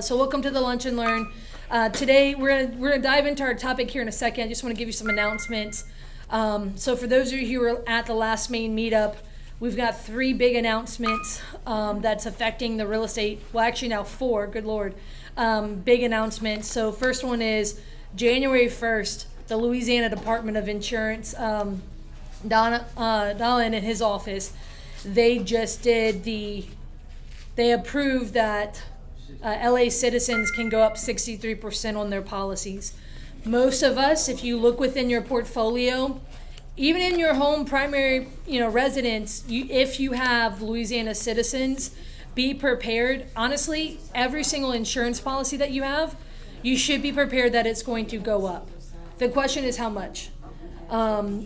So welcome to the Lunch and Learn. Today we're gonna dive into our topic here in a second. I just want to give you some announcements. So for those of you who were at the last main meetup, we've got 3 big announcements that's affecting the real estate. Well, actually now 4. Good Lord, big announcements. So first one is January 1st. The Louisiana Department of Insurance, Donna in his office, they approved that LA citizens can go up 63% on their policies. Most of us, if you look within your portfolio, even in your home primary, residence, if you have Louisiana citizens, be prepared. Honestly, every single insurance policy that you have, you should be prepared that it's going to go up. The question is how much.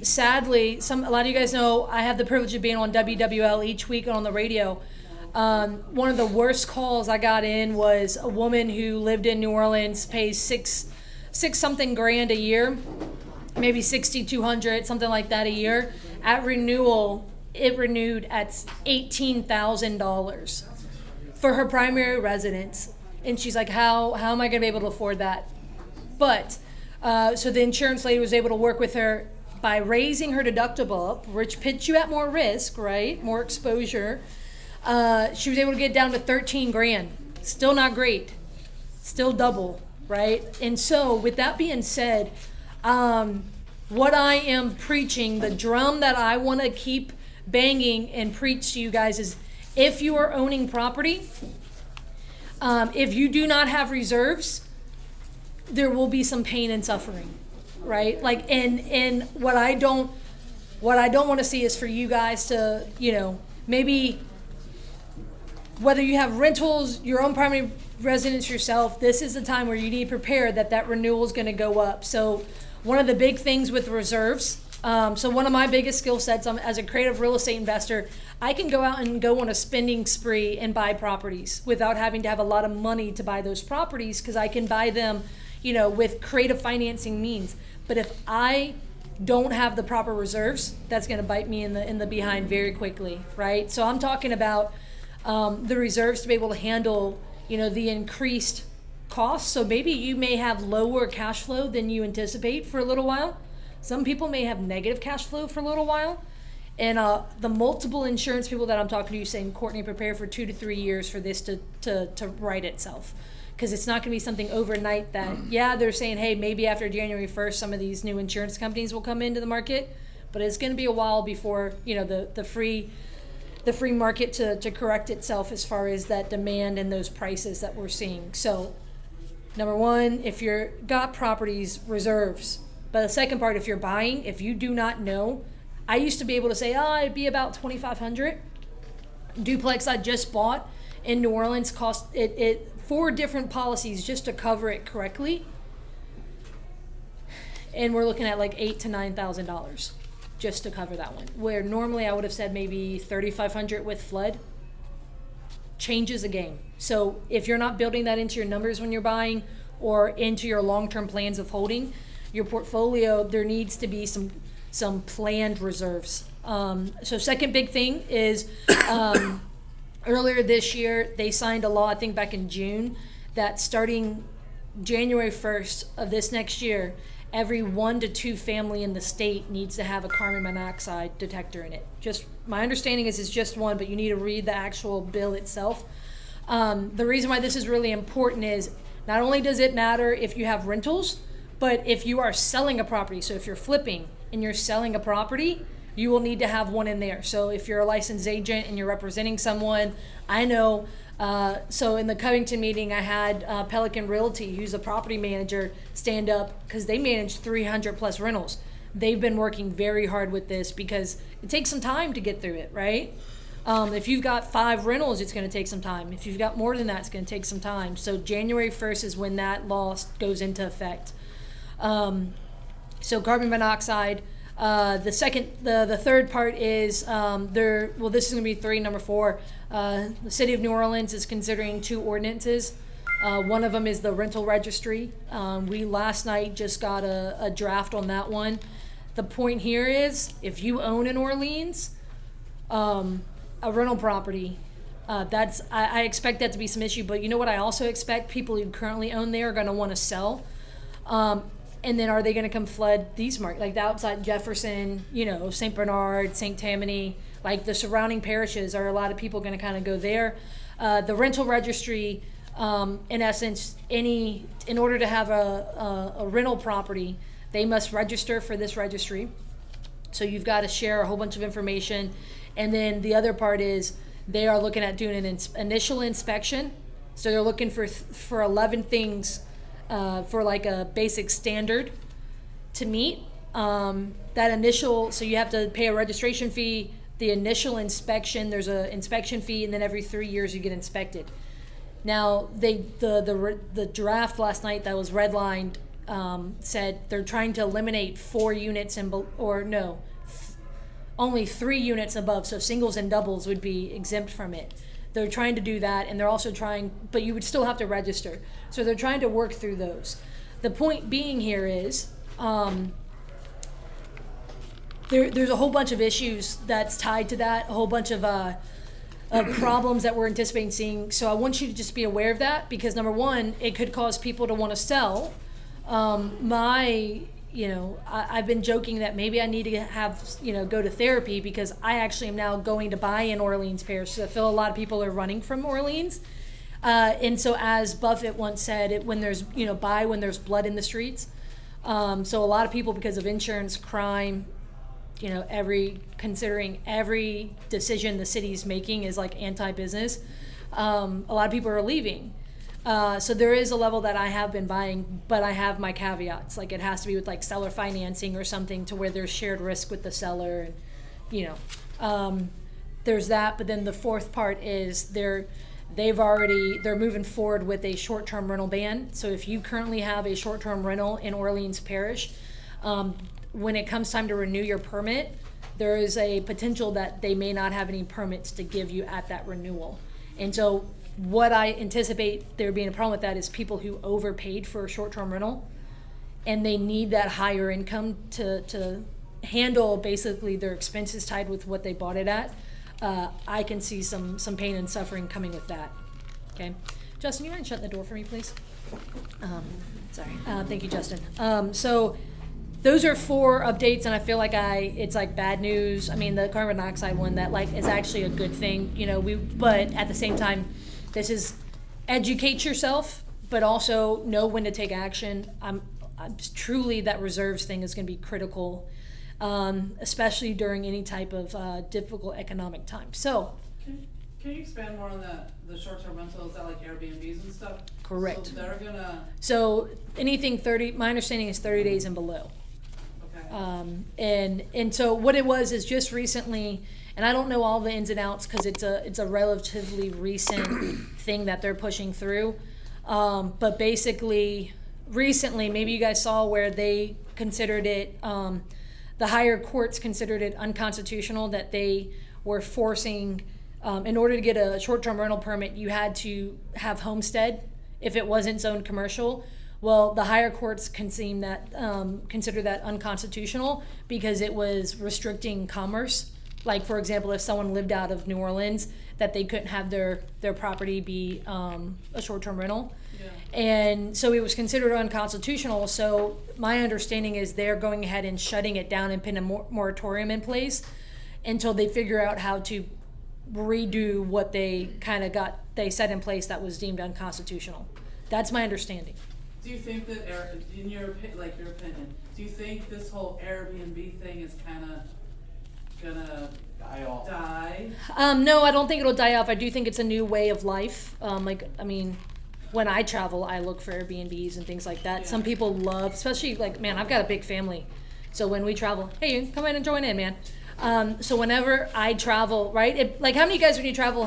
Sadly, a lot of you guys know I have the privilege of being on WWL each week on the radio. One of the worst calls I got in was a woman who lived in New Orleans, pays six something grand a year, maybe $6,200, something like that a year. At renewal, it renewed at $18,000 for her primary residence, and she's like, "How am I going to be able to afford that?" But so the insurance lady was able to work with her by raising her deductible up, which puts you at more risk, right? More exposure. She was able to get down to 13 grand. Still not great. Still double, right? And so with that being said, what I am preaching, the drum that I want to keep banging and preach to you guys is, if you are owning property, if you do not have reserves, there will be some pain and suffering, right? Like, and what I don't want to see is for you guys to, maybe, whether you have rentals, your own primary residence yourself, this is the time where you need to prepare that renewal is going to go up. So one of the big things with reserves, so one of my biggest skill sets, as a creative real estate investor, I can go out and go on a spending spree and buy properties without having to have a lot of money to buy those properties, because I can buy them, with creative financing means. But if I don't have the proper reserves, that's going to bite me in the behind very quickly, right? So I'm talking about the reserves to be able to handle, the increased costs. So maybe you may have lower cash flow than you anticipate for a little while. Some people may have negative cash flow for a little while. And the multiple insurance people that I'm talking to, saying, "Courtney, prepare for 2 to 3 years for this to right itself." Because it's not going to be something overnight that, they're saying, hey, maybe after January 1st, some of these new insurance companies will come into the market. But it's going to be a while before, the free market to correct itself as far as that demand and those prices that we're seeing. So number one, if you're got properties, reserves. But the second part, if you're buying, if you do not know, I used to be able to say, it'd be about $2,500. Duplex I just bought in New Orleans cost it 4 different policies just to cover it correctly. And we're looking at like $8,000 to $9,000 just to cover that one, where normally I would have said maybe $3,500 with flood. Changes the game. So if you're not building that into your numbers when you're buying, or into your long-term plans of holding your portfolio, there needs to be some planned reserves. So second big thing is, earlier this year they signed a law, I think back in June, that starting January 1st of this next year, every 1 to 2 family in the state needs to have a carbon monoxide detector in it. Just my understanding is it's just one, but you need to read the actual bill itself. The reason why this is really important is, not only does it matter if you have rentals, but if you are selling a property. So if you're flipping and you're selling a property, you will need to have one in there. So if you're a licensed agent and you're representing someone, I know, so in the Covington meeting, I had Pelican Realty, who's a property manager, stand up, because they manage 300 plus rentals. They've been working very hard with this because it takes some time to get through it, right? If you've got 5 rentals, it's going to take some time. If you've got more than that, it's going to take some time. So January 1st is when that law goes into effect. So carbon monoxide. The third part is this is going to be 3. Number 4, the city of New Orleans is considering 2 ordinances. One of them is the rental registry. We last night just got a draft on that one. The point here is, if you own in Orleans a rental property, I expect that to be some issue, but you know what I also expect? People who currently own there are going to want to sell. And then are they going to come flood these markets? Like the outside Jefferson, St. Bernard, St. Tammany, like the surrounding parishes, are a lot of people going to kind of go there? The rental registry, in essence, in order to have a rental property, they must register for this registry. So you've got to share a whole bunch of information. And then the other part is they are looking at doing an initial inspection. So they're looking for 11 things for like a basic standard to meet. So you have to pay a registration fee, the initial inspection, there's an inspection fee, and then every 3 years you get inspected. Now, the draft last night that was redlined said they're trying to eliminate 4 units only 3 units above, so singles and doubles would be exempt from it. They're trying to do that, and they're also but you would still have to register. So they're trying to work through those. The point being here is there's a whole bunch of issues that's tied to that, a whole bunch of problems that we're anticipating seeing. So I want you to just be aware of that, because number one, it could cause people to want to sell. I've been joking that maybe I need to go to therapy, because I actually am now going to buy in Orleans Parish. So I feel a lot of people are running from Orleans. And so as Buffett once said, when there's blood in the streets. So a lot of people, because of insurance, crime, considering every decision the city's making is like anti-business, a lot of people are leaving. So there is a level that I have been buying, but I have my caveats. Like it has to be with like seller financing or something, to where there's shared risk with the seller, and there's that. But then the fourth part is they're moving forward with a short-term rental ban. So if you currently have a short-term rental in Orleans Parish, when it comes time to renew your permit, there is a potential that they may not have any permits to give you at that renewal. And so what I anticipate there being a problem with that is people who overpaid for a short-term rental, and they need that higher income to handle basically their expenses tied with what they bought it at. I can see some pain and suffering coming with that. Okay, Justin, you mind shutting the door for me, please? Sorry. Thank you, Justin. So those are 4 updates, and I feel like it's like bad news. I mean, the carbon dioxide one, that like is actually a good thing, but at the same time, this is educate yourself, but also know when to take action. I'm truly, that reserves thing is going to be critical, especially during any type of difficult economic time. So, can you expand more on the short-term rentals, that like Airbnbs and stuff? Correct. So they're gonna. So anything 30. My understanding is 30 days and below. Okay. And so what it was is just recently. And I don't know all the ins and outs, because it's a relatively recent thing that they're pushing through. But basically, recently, maybe you guys saw where they considered it, the higher courts considered it unconstitutional, that they were forcing, in order to get a short-term rental permit, you had to have homestead if it wasn't zoned commercial. Well, the higher courts consider that unconstitutional, because it was restricting commerce. Like, for example, if someone lived out of New Orleans, that they couldn't have their property be a short-term rental. Yeah. And so it was considered unconstitutional. So my understanding is they're going ahead and shutting it down and putting a moratorium in place until they figure out how to redo what they set in place that was deemed unconstitutional. That's my understanding. Do you think that, in your opinion, do you think this whole Airbnb thing is kind of gonna die? No, I don't think it'll die off. I do think it's a new way of life. When I travel, I look for Airbnbs and things like that. Yeah. Some people love, especially I've got a big family. So when we travel, hey, you can come in and join in, man. So whenever I travel, right? How many of you guys, when you travel,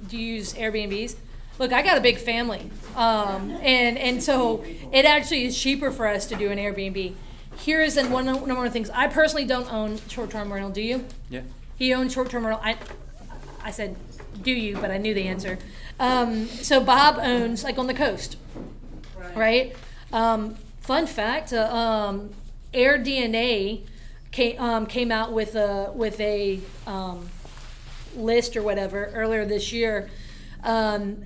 do you use Airbnbs? Look, I got a big family. And so it actually is cheaper for us to do an Airbnb. Here is one of the things. I personally don't own short-term rental. Do you? Yeah. He owns short-term rental. I said, do you? But I knew the answer. So Bob owns on the coast, right? Fun fact: AirDNA came out with a list or whatever earlier this year,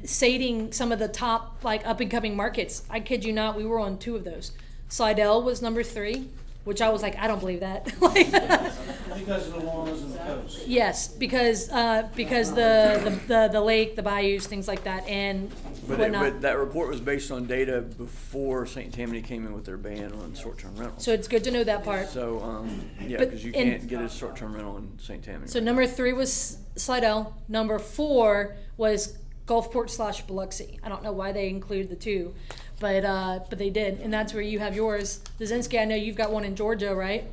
stating some of the top like up and coming markets. I kid you not, we were on 2 of those. Slidell was number 3, which I was like, I don't believe that. Like, Because of the walls and the coast. yes, because the lake, the bayous, things like that, and whatnot. But that report was based on data before St. Tammany came in with their ban on short-term rentals. So it's good to know that part. So, yeah, But because you in- can't get a short-term rental in St. Tammany. So number 3 was Slidell. Number 4 was Gulfport / Biloxi. I don't know why they included the 2, but they did, and that's where you have yours. Zinsky, I know you've got one in Georgia, right?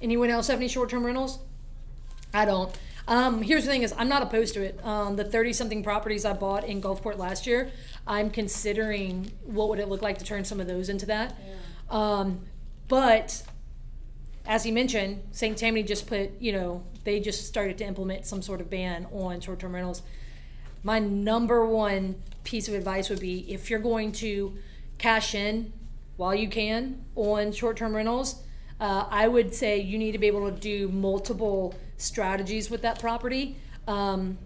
Anyone else have any short-term rentals? I don't. Here's the thing is, I'm not opposed to it. The 30-something properties I bought in Gulfport last year, I'm considering what would it look like to turn some of those into that. Yeah. But as he mentioned, St. Tammany just put, they just started to implement some sort of ban on short-term rentals. My number one piece of advice would be, if you're going to cash in while you can on short-term rentals, I would say you need to be able to do multiple strategies with that property. You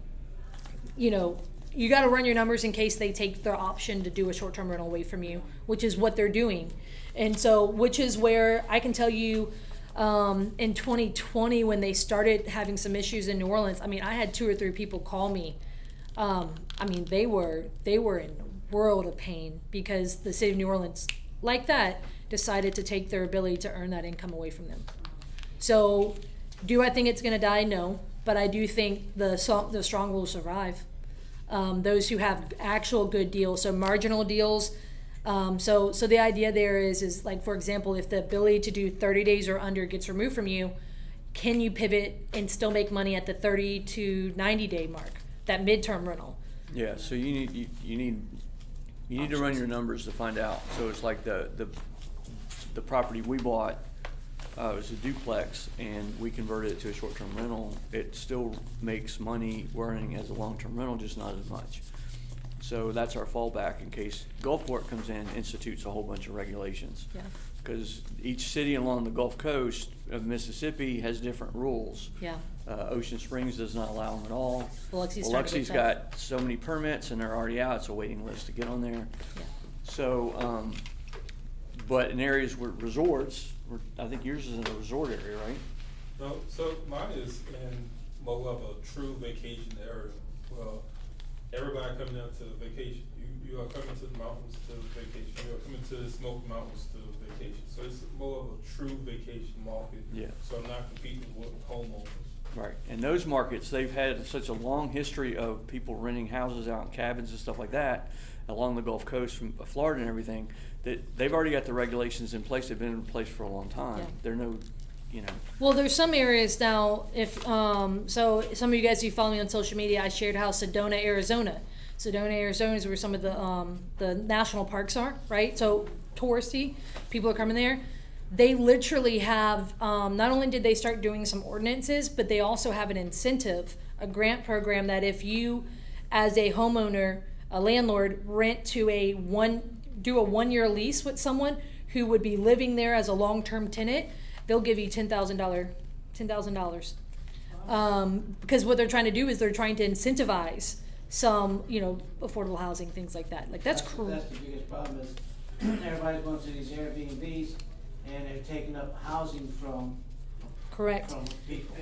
got to run your numbers in case they take their option to do a short-term rental away from you, which is what they're doing. And so, which is where I can tell you, in 2020, when they started having some issues in New Orleans, I had 2 or 3 people call me. They were in a world of pain because the city of New Orleans, like that, decided to take their ability to earn that income away from them. So, do I think it's going to die? No, but I do think the strong will survive. Those who have actual good deals, so marginal deals. So the idea there is like, for example, if the ability to do 30 days or under gets removed from you, can you pivot and still make money at the 30 to 90 day mark, that midterm rental? Yeah, so you need to run your numbers to find out. So it's like the property we bought, it was a duplex, and we converted it to a short-term rental. It still makes money running as a long-term rental, just not as much. So that's our fallback in case Gulfport comes in, institutes a whole bunch of regulations. Yeah. Because each city along the Gulf Coast of Mississippi has different rules. Yeah. Ocean Springs does not allow them at all. Biloxi's got so many permits and they're already out. It's a waiting list to get on there. Yeah. So, but in areas where resorts, I think yours is in a resort area, right? No, so mine is in more of a true vacation area. Well, everybody coming out to vacation. You are coming to the mountains to vacation. You are coming to the Smoky Mountains to vacation. So it's more of a true vacation market. Yeah. So I'm not competing with homeowners. Right, and those markets, they've had such a long history of people renting houses out in cabins and stuff like that along the Gulf Coast from Florida and everything, that they've already got the regulations in place. They've been in place for a long time. Yeah. They're no, Well, there's some areas now, if, so some of you guys who follow me on social media, I shared how Sedona, Arizona is where some of the national parks are, right? So touristy, people are coming there. They literally have, not only did they start doing some ordinances, but they also have an incentive, a grant program that if you, as a homeowner, a landlord, rent to do a 1-year lease with someone who would be living there as a long-term tenant, they'll give you $10,000. Because what they're trying to do is they're trying to incentivize some, affordable housing, things like that. Like that's cool. That's the biggest problem is everybody's going to these Airbnbs and they're taking up housing from people.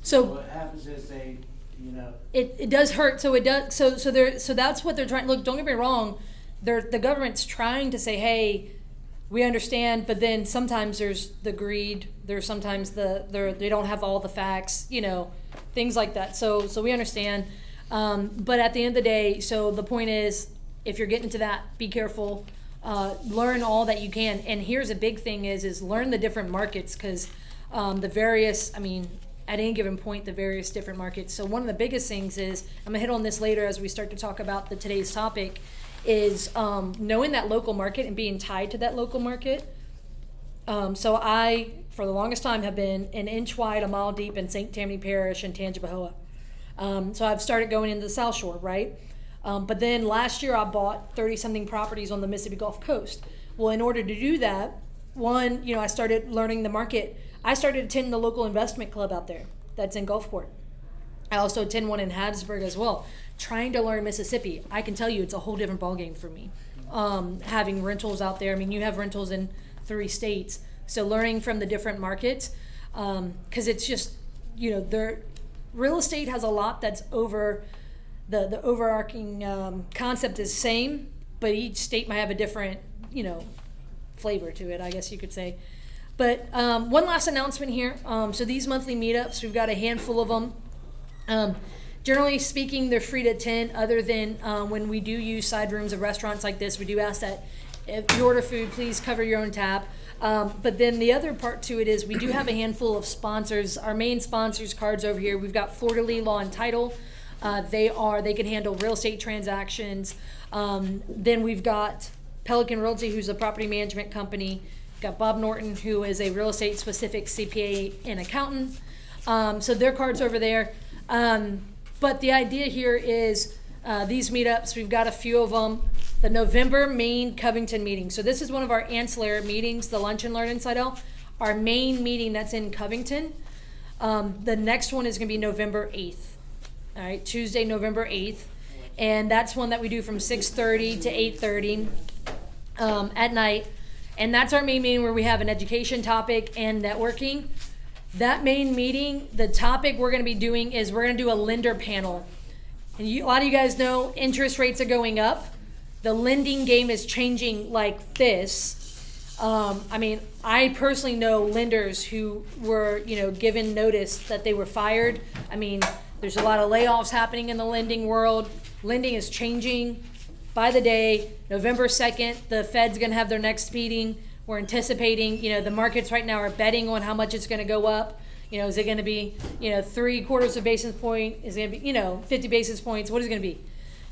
So what happens is they, it does hurt. So it does. So that's what they're trying. Look, don't get me wrong. The government's trying to say, hey, we understand, but then sometimes there's the greed. There's sometimes they don't have all the facts. Things like that. So we understand. But at the end of the day, so the point is, if you're getting to that, be careful. Learn all that you can. And here's a big thing is learn the different markets, because the various, at any given point, the various different markets. So one of the biggest things is, I'm gonna hit on this later as we start to talk about today's topic, is knowing that local market and being tied to that local market. So I, for the longest time, have been an inch wide, a mile deep in St. Tammany Parish and Tangipahoa. So I've started going into the South Shore, right? But then last year I bought 30-something properties on the Mississippi Gulf Coast. Well, in order to do that, one, I started learning the market. I started attending the local investment club out there that's in Gulfport. I also attend one in Hattiesburg as well. Trying to learn Mississippi, I can tell you it's a whole different ballgame for me. Having rentals out there, I mean, you have rentals in 3 states, so learning from the different markets, because it's just, real estate has a lot that's over, the overarching concept is same, but each state might have a different, flavor to it, I guess you could say. But one last announcement here. So these monthly meetups, we've got a handful of them. Generally speaking, they're free to attend, other than when we do use side rooms of restaurants like this. We do ask that if you order food, please cover your own tab. But then the other part to it is we do have a handful of sponsors. Our main sponsors cards over here. We've got Fleur de Lis Law and Title. They can handle real estate transactions. Then we've got Pelican Realty, who's a property management company. We've got Bob Norton, who is a real estate specific CPA and accountant. So their cards over there. But the idea here is these meetups, we've got a few of them. The November Maine Covington meeting. So this is one of our ancillary meetings, the Lunch and Learn Inside Out. Our main meeting that's in Covington. The next one is going to be November 8th. All right, Tuesday, November 8th. And that's one that we do from 6:30 to 8:30 at night. And that's our main meeting where we have an education topic and networking. That main meeting, the topic we're going to be doing is we're going to do a lender panel. And a lot of you guys know interest rates are going up. The lending game is changing like this. I personally know lenders who were, given notice that they were fired. There's a lot of layoffs happening in the lending world. Lending is changing by the day. November 2nd, the Fed's going to have their next meeting. We're anticipating, the markets right now are betting on how much it's going to go up. Is it going to be, 3/4 of a basis point? Is it going to be, 50 basis points? What is it going to be?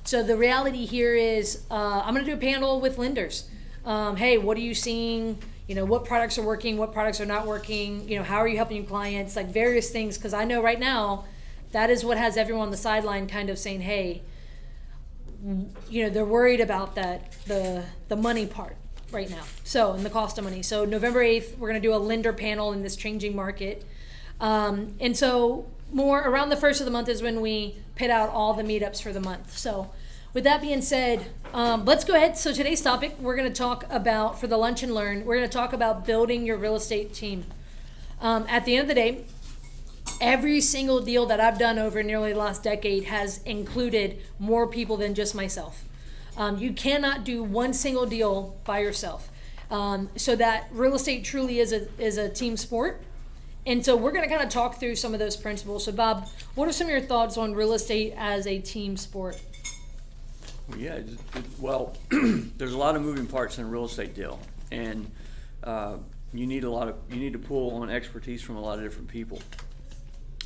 So the reality here is I'm going to do a panel with lenders. Hey, what are you seeing? What products are working? What products are not working? How are you helping your clients? Like various things, because I know right now that is what has everyone on the sideline kind of saying, hey, they're worried about that, the money part right now. So, and the cost of money. So November 8th, we're going to do a lender panel in this changing market. And so more around the first of the month is when we put out all the meetups for the month. So with that being said, let's go ahead. So today's topic, we're going to talk about, for the Lunch and Learn, we're going to talk about building your real estate team. At the end of the day, every single deal that I've done over nearly the last decade has included more people than just myself. You cannot do one single deal by yourself. So that real estate truly is a team sport. And so we're going to kind of talk through some of those principles. So Bob, what are some of your thoughts on real estate as a team sport? Well, there's a lot of moving parts in a real estate deal, and you need to pull on expertise from a lot of different people.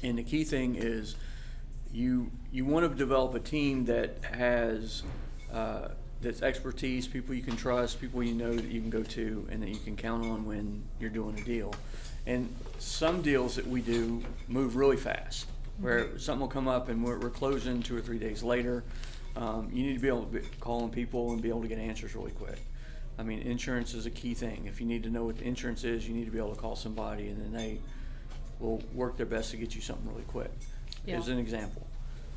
And the key thing is you want to develop a team that has that's expertise, people you can trust, people you know that you can go to and that you can count on when you're doing a deal. And some deals that we do move really fast, where something will come up and we're closing 2 or 3 days later. You need to be able to call on people and be able to get answers really quick. Insurance is a key thing. If you need to know what the insurance is, you need to be able to call somebody, and then they will work their best to get you something really quick, as an example.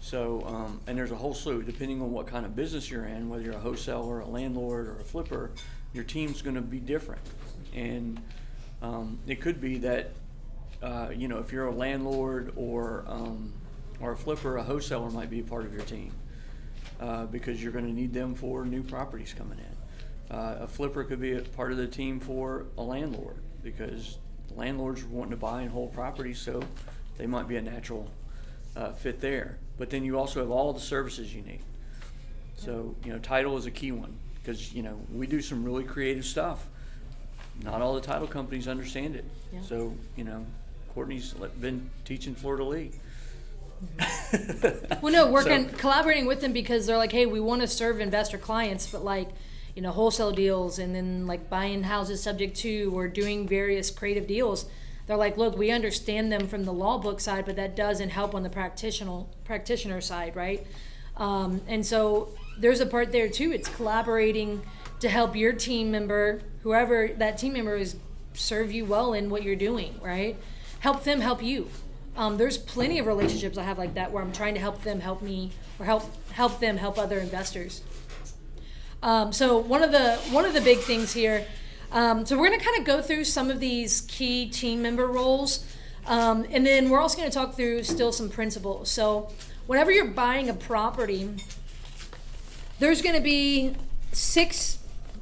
So, and there's a whole slew, depending on what kind of business you're in, whether you're a wholesaler, a landlord, or a flipper, your team's going to be different. And it could be that, if you're a landlord or a flipper, a wholesaler might be a part of your team because you're going to need them for new properties coming in. A flipper could be a part of the team for a landlord because landlords are wanting to buy and hold properties, so they might be a natural fit there. But then you also have all the services you need. So, title is a key one because, we do some really creative stuff. Not all the title companies understand it. Yeah. So, Courtney's been teaching Fleur de Lis. Well, no, collaborating with them because they're like, hey, we want to serve investor clients, but wholesale deals and then buying houses subject to or doing various creative deals. They're like, look, we understand them from the law book side, but that doesn't help on the practitioner side, right? And so there's a part there too. It's collaborating to help your team member, whoever that team member is, serve you well in what you're doing, right? Help them help you. There's plenty of relationships I have like that where I'm trying to help them help me, or help them help other investors. So one of the big things here, so we're going to kind of go through some of these key team member roles, and then we're also going to talk through still some principles. So whenever you're buying a property, there's going to be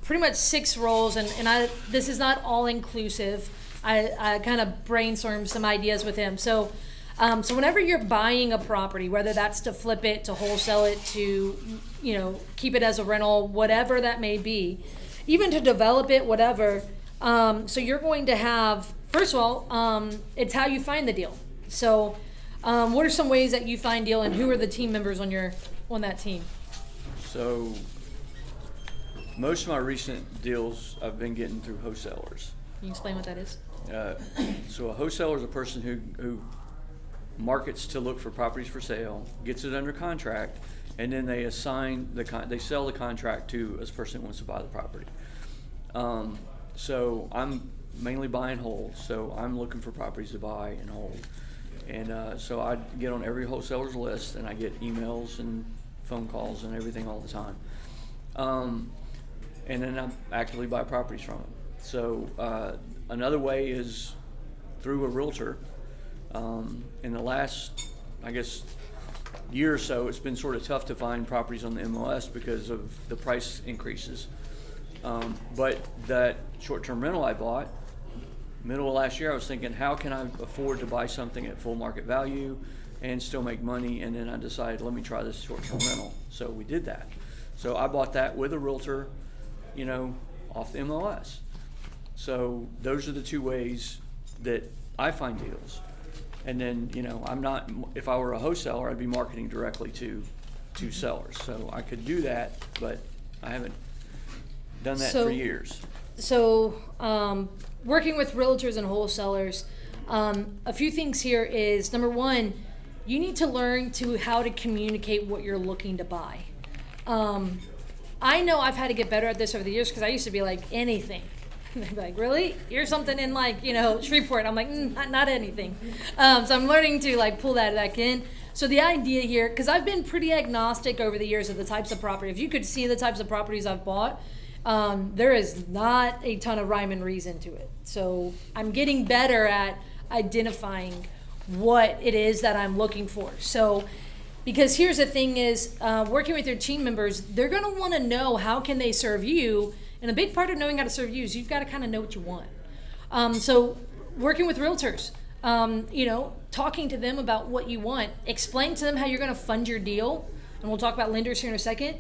pretty much six roles, and this is not all inclusive. I kind of brainstormed some ideas with him. So whenever you're buying a property, whether that's to flip it, to wholesale it, to, keep it as a rental, whatever that may be, even to develop it, whatever. So you're going to have, first of all, it's how you find the deal. So what are some ways that you find deal, and who are the team members on that team? So most of my recent deals I've been getting through wholesalers. Can you explain what that is? So a wholesaler is a person who markets to look for properties for sale, gets it under contract, and then they assign they sell the contract to a person who wants to buy the property. So I'm mainly buying whole, so I'm looking for properties to buy and hold. And so I get on every wholesaler's list, and I get emails and phone calls and everything all the time. And then I actively buy properties from them. So another way is through a realtor. In the last, I guess, year or so, it's been sort of tough to find properties on the MLS because of the price increases. But that short-term rental I bought, middle of last year, I was thinking, how can I afford to buy something at full market value and still make money? And then I decided, let me try this short-term rental. So we did that. So I bought that with a realtor, off the MLS. So those are the two ways that I find deals. And then, I'm not, if I were a wholesaler, I'd be marketing directly to sellers. So I could do that, but I haven't done that for years. So working with realtors and wholesalers, a few things here is, number one, you need to learn how to communicate what you're looking to buy. I know I've had to get better at this over the years, because I used to be like, anything. And they'd be like, really? You're something in Shreveport. I'm like, not anything. So I'm learning to pull that back in. So the idea here, because I've been pretty agnostic over the years of the types of property. If you could see the types of properties I've bought, there is not a ton of rhyme and reason to it. So I'm getting better at identifying what it is that I'm looking for. So, because here's the thing is, working with your team members, they're going to want to know how can they serve you. And a big part of knowing how to serve you is you've got to kind of know what you want. So working with realtors, talking to them about what you want, explain to them how you're going to fund your deal. And we'll talk about lenders here in a second,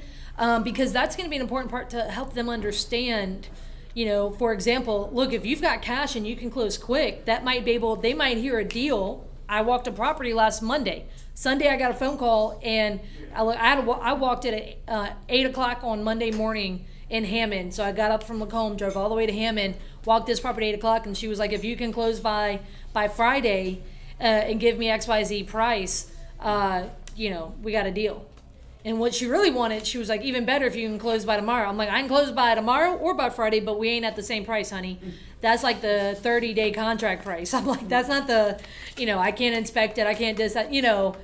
because that's going to be an important part to help them understand. For example, look, if you've got cash and you can close quick, they might hear a deal. I walked a property last Monday. Sunday, I got a phone call, and I walked it at 8 o'clock on Monday morning in Hammond. So I got up from Macomb, drove all the way to Hammond, walked this property at 8 o'clock, and she was like, if you can close by Friday and give me XYZ price, we got a deal. And what she really wanted, she was like, even better if you can close by tomorrow. I'm like, I can close by tomorrow or by Friday, but we ain't at the same price, honey. That's like the 30-day contract price. I'm like, that's not I can't inspect it. I can't do that,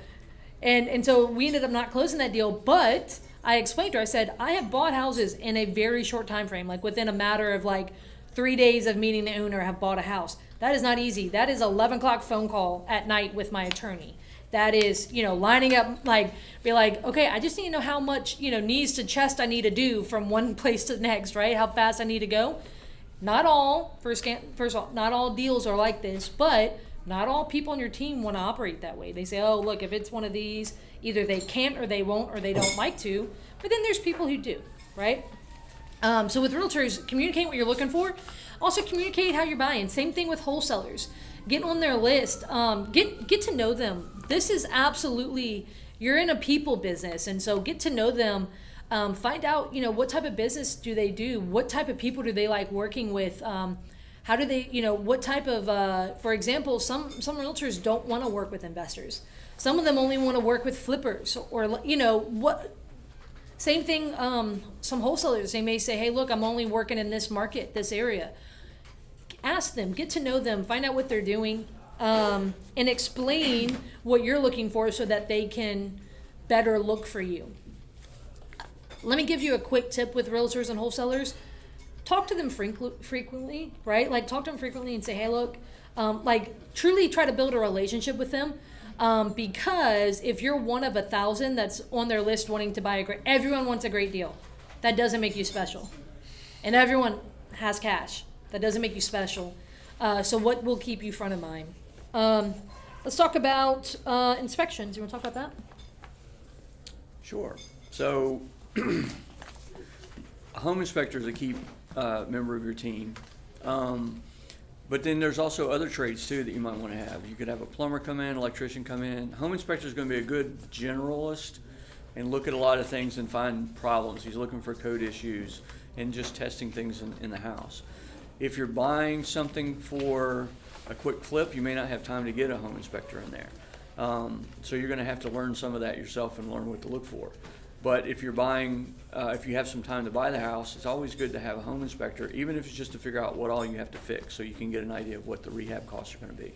And so we ended up not closing that deal, but I explained to her, I said, I have bought houses in a very short time frame, within a matter of 3 days of meeting the owner, have bought a house. That is not easy. That is 11 o'clock phone call at night with my attorney. That is, lining up, be like, okay, I just need to know how much, knees to chest I need to do from one place to the next, right? How fast I need to go. Not all, first of all, not all deals are like this, but not all people on your team want to operate that way. They say, oh, look, if it's one of these, either they can't or they won't or they don't like to. But then there's people who do, right? So with realtors, communicate what you're looking for. Also communicate how you're buying. Same thing with wholesalers. Get on their list. Get to know them. This is absolutely, you're in a people business, and so get to know them. Find out, what type of business do they do? What type of people do they like working with? How do they, what type of, for example, some realtors don't want to work with investors. Some of them only want to work with flippers, or, what. Same thing, some wholesalers, they may say, hey, look, I'm only working in this market, this area. Ask them, get to know them, find out what they're doing. and explain what you're looking for so that they can better look for you. Let me give you a quick tip with realtors and wholesalers. Talk to them frequently, right? Like talk to them frequently and say, hey, look, like truly try to build a relationship with them. Because if you're one of 1,000 that's on their list wanting to buy everyone wants a great deal. That doesn't make you special. And everyone has cash. That doesn't make you special. So what will keep you front of mind? Let's talk about inspections. You want to talk about that? Sure. So, a home inspector is a key member of your team. But then there's also other trades too that you might want to have. You could have a plumber come in, electrician come in. Home inspector is going to be a good generalist and look at a lot of things and find problems. He's looking for code issues and just testing things in the house. If you're buying something for a quick flip, you may not have time to get a home inspector in there. So you're going to have to learn some of that yourself and learn what to look for. But if you're buying, if you have some time to buy the house, it's always good to have a home inspector, even if it's just to figure out what all you have to fix, so you can get an idea of what the rehab costs are going to be.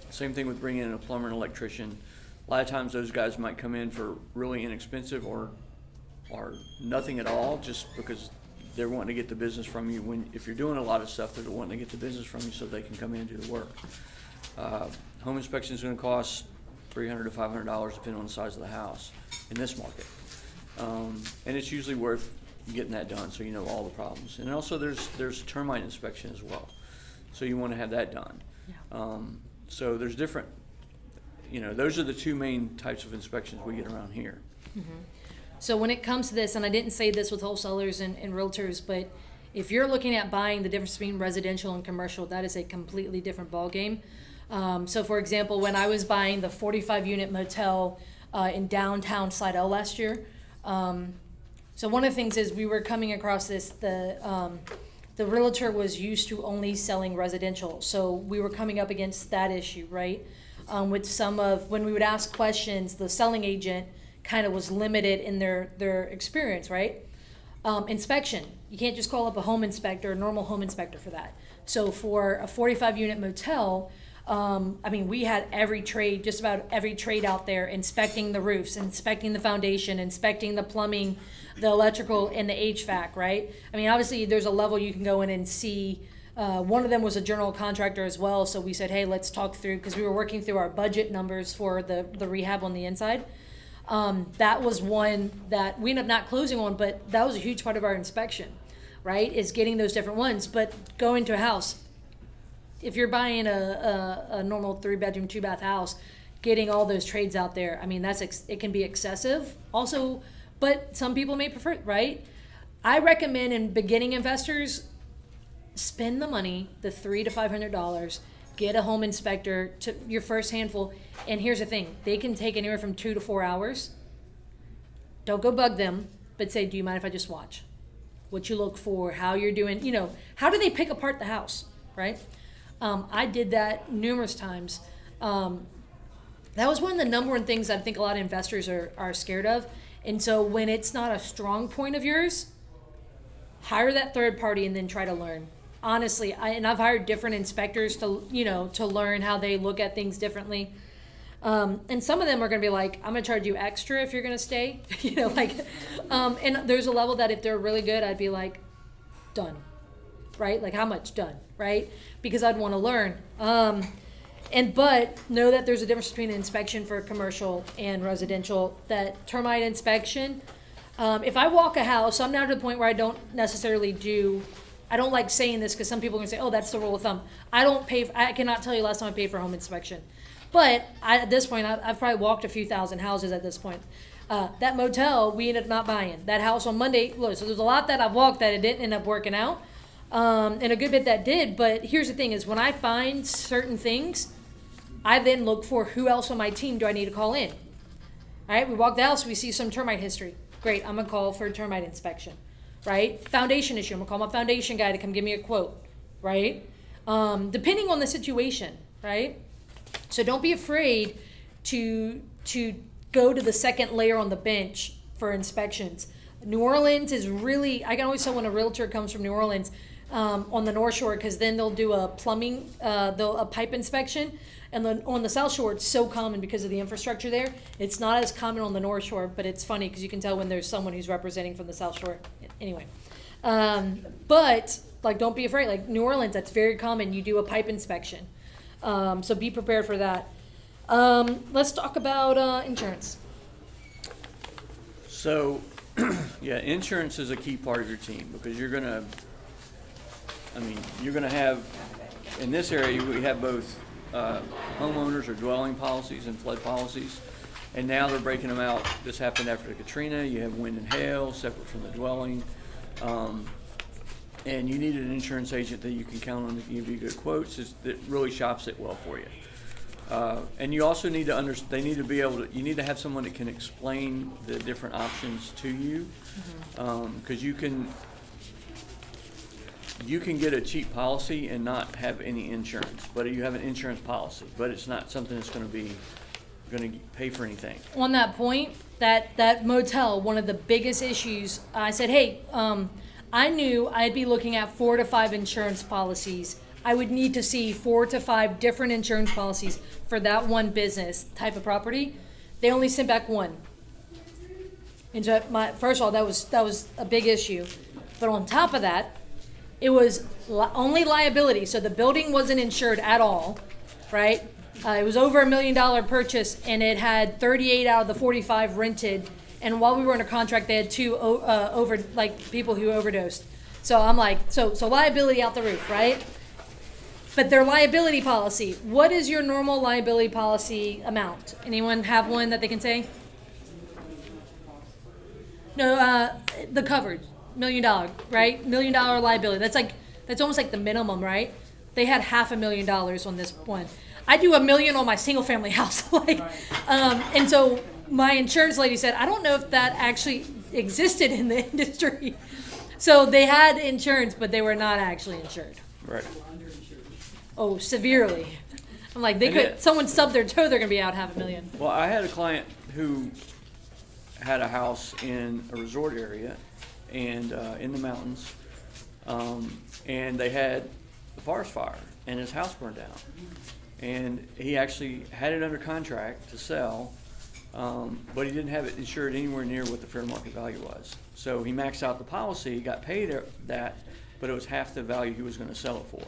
Same thing with bringing in a plumber and electrician. A lot of times those guys might come in for really inexpensive or nothing at all, just because they're wanting to get the business from you. If you're doing a lot of stuff, they're wanting to get the business from you so they can come in and do the work. Home inspection is going to cost $300 to $500 depending on the size of the house in this market. And it's usually worth getting that done so you know all the problems. And also there's termite inspection as well. So you want to have that done. Yeah. So there's different, those are the two main types of inspections we get around here. Mm-hmm. So when it comes to this, and I didn't say this with wholesalers and realtors, but if you're looking at buying the difference between residential and commercial, that is a completely different ballgame. So for example, when I was buying the 45-unit motel in downtown Slidell last year, so one of the things is we were coming across this, the realtor was used to only selling residential. So we were coming up against that issue, right? With when we would ask questions, the selling agent kind of was limited in their experience, right? Inspection. You can't just call up a home inspector, a normal home inspector for that. So for a 45-unit motel, we had just about every trade out there inspecting the roofs, inspecting the foundation, inspecting the plumbing, the electrical, and the HVAC, right? Obviously there's a level you can go in and see. One of them was a general contractor as well, so we said, hey, let's talk through, because we were working through our budget numbers for the rehab on the inside. That was one that we ended up not closing on, but that was a huge part of our inspection, right? Is getting those different ones. But going to a house, if you're buying a normal 3-bedroom, 2-bath house, getting all those trades out there, it can be excessive also, but some people may prefer it, right? I recommend in beginning investors, spend the money, the $300 to $500, get a home inspector to your first handful. And here's the thing, they can take anywhere from 2 to 4 hours. Don't go bug them, but say, do you mind if I just watch? What you look for, how you're doing, how do they pick apart the house, right? I did that numerous times. That was one of the number one things I think a lot of investors are scared of. And so when it's not a strong point of yours, hire that third party and then try to learn. Honestly, I've hired different inspectors to learn how they look at things differently. And some of them are going to be like, I'm going to charge you extra if you're going to stay. And there's a level that if they're really good, I'd be like, done. Right? Like, how much? Done. Right? Because I'd want to learn. But know that there's a difference between an inspection for commercial and residential. That termite inspection, if I walk a house, I'm now to the point where I don't necessarily I don't like saying this because some people are going to say, oh, that's the rule of thumb. I cannot tell you last time I paid for a home inspection. But at this point, I've probably walked a few thousand houses at this point. That motel, we ended up not buying. That house on Monday, look, so there's a lot that I've walked that it didn't end up working out. And a good bit that did. But here's the thing is when I find certain things, I then look for who else on my team do I need to call in. All right, we walk the house, we see some termite history. Great, I'm going to call for a termite inspection. Right? Foundation issue. I'm going to call my foundation guy to come give me a quote. Right? Depending on the situation. Right? So don't be afraid to go to the second layer on the bench for inspections. New Orleans is really, I can always tell when a realtor comes from New Orleans on the North Shore, because then they'll do a plumbing, a pipe inspection. And then on the South Shore, it's so common because of the infrastructure there. It's not as common on the North Shore, but it's funny because you can tell when there's someone who's representing from the South Shore. Anyway, but like, don't be afraid. Like New Orleans, that's very common. You do a pipe inspection, so be prepared for that. Let's talk about insurance. So, yeah, insurance is a key part of your team because you're gonna have, in this area, we have both homeowners or dwelling policies and flood policies, and now they're breaking them out. This happened after Katrina. You have wind and hail separate from the dwelling, and you need an insurance agent that you can count on to give you good quotes that really shops it well for you. And you also need to you need to have someone that can explain the different options to you, because you can get a cheap policy and not have any insurance, but you have an insurance policy, but it's not something that's going to pay for anything. On that point, that motel, one of the biggest issues, I said, hey, I knew I'd be looking at 4 to 5 insurance policies. I would need to see 4 to 5 different insurance policies for that one business type of property. They only sent back one. And so first of all, that was a big issue. But on top of that, it was only liability. So the building wasn't insured at all, right? It was over $1 million purchase, and it had 38 out of the 45 rented. And while we were under contract, they had 2 people who overdosed. So I'm like, so liability out the roof, right? But their liability policy, what is your normal liability policy amount? Anyone have one that they can say? No, the coverage, $1 million, right? $1 million liability. That's almost like the minimum, right? They had $500,000 on this one. I do $1 million on my single family house, and so my insurance lady said, I don't know if that actually existed in the industry. So they had insurance, but they were not actually insured. Right. Oh, severely. I'm like, someone stubbed their toe, they're gonna be out $500,000. Well, I had a client who had a house in a resort area and in the mountains, and they had a forest fire and his house burned down. And he actually had it under contract to sell, but he didn't have it insured anywhere near what the fair market value was. So he maxed out the policy, got paid that, but it was half the value he was going to sell it for.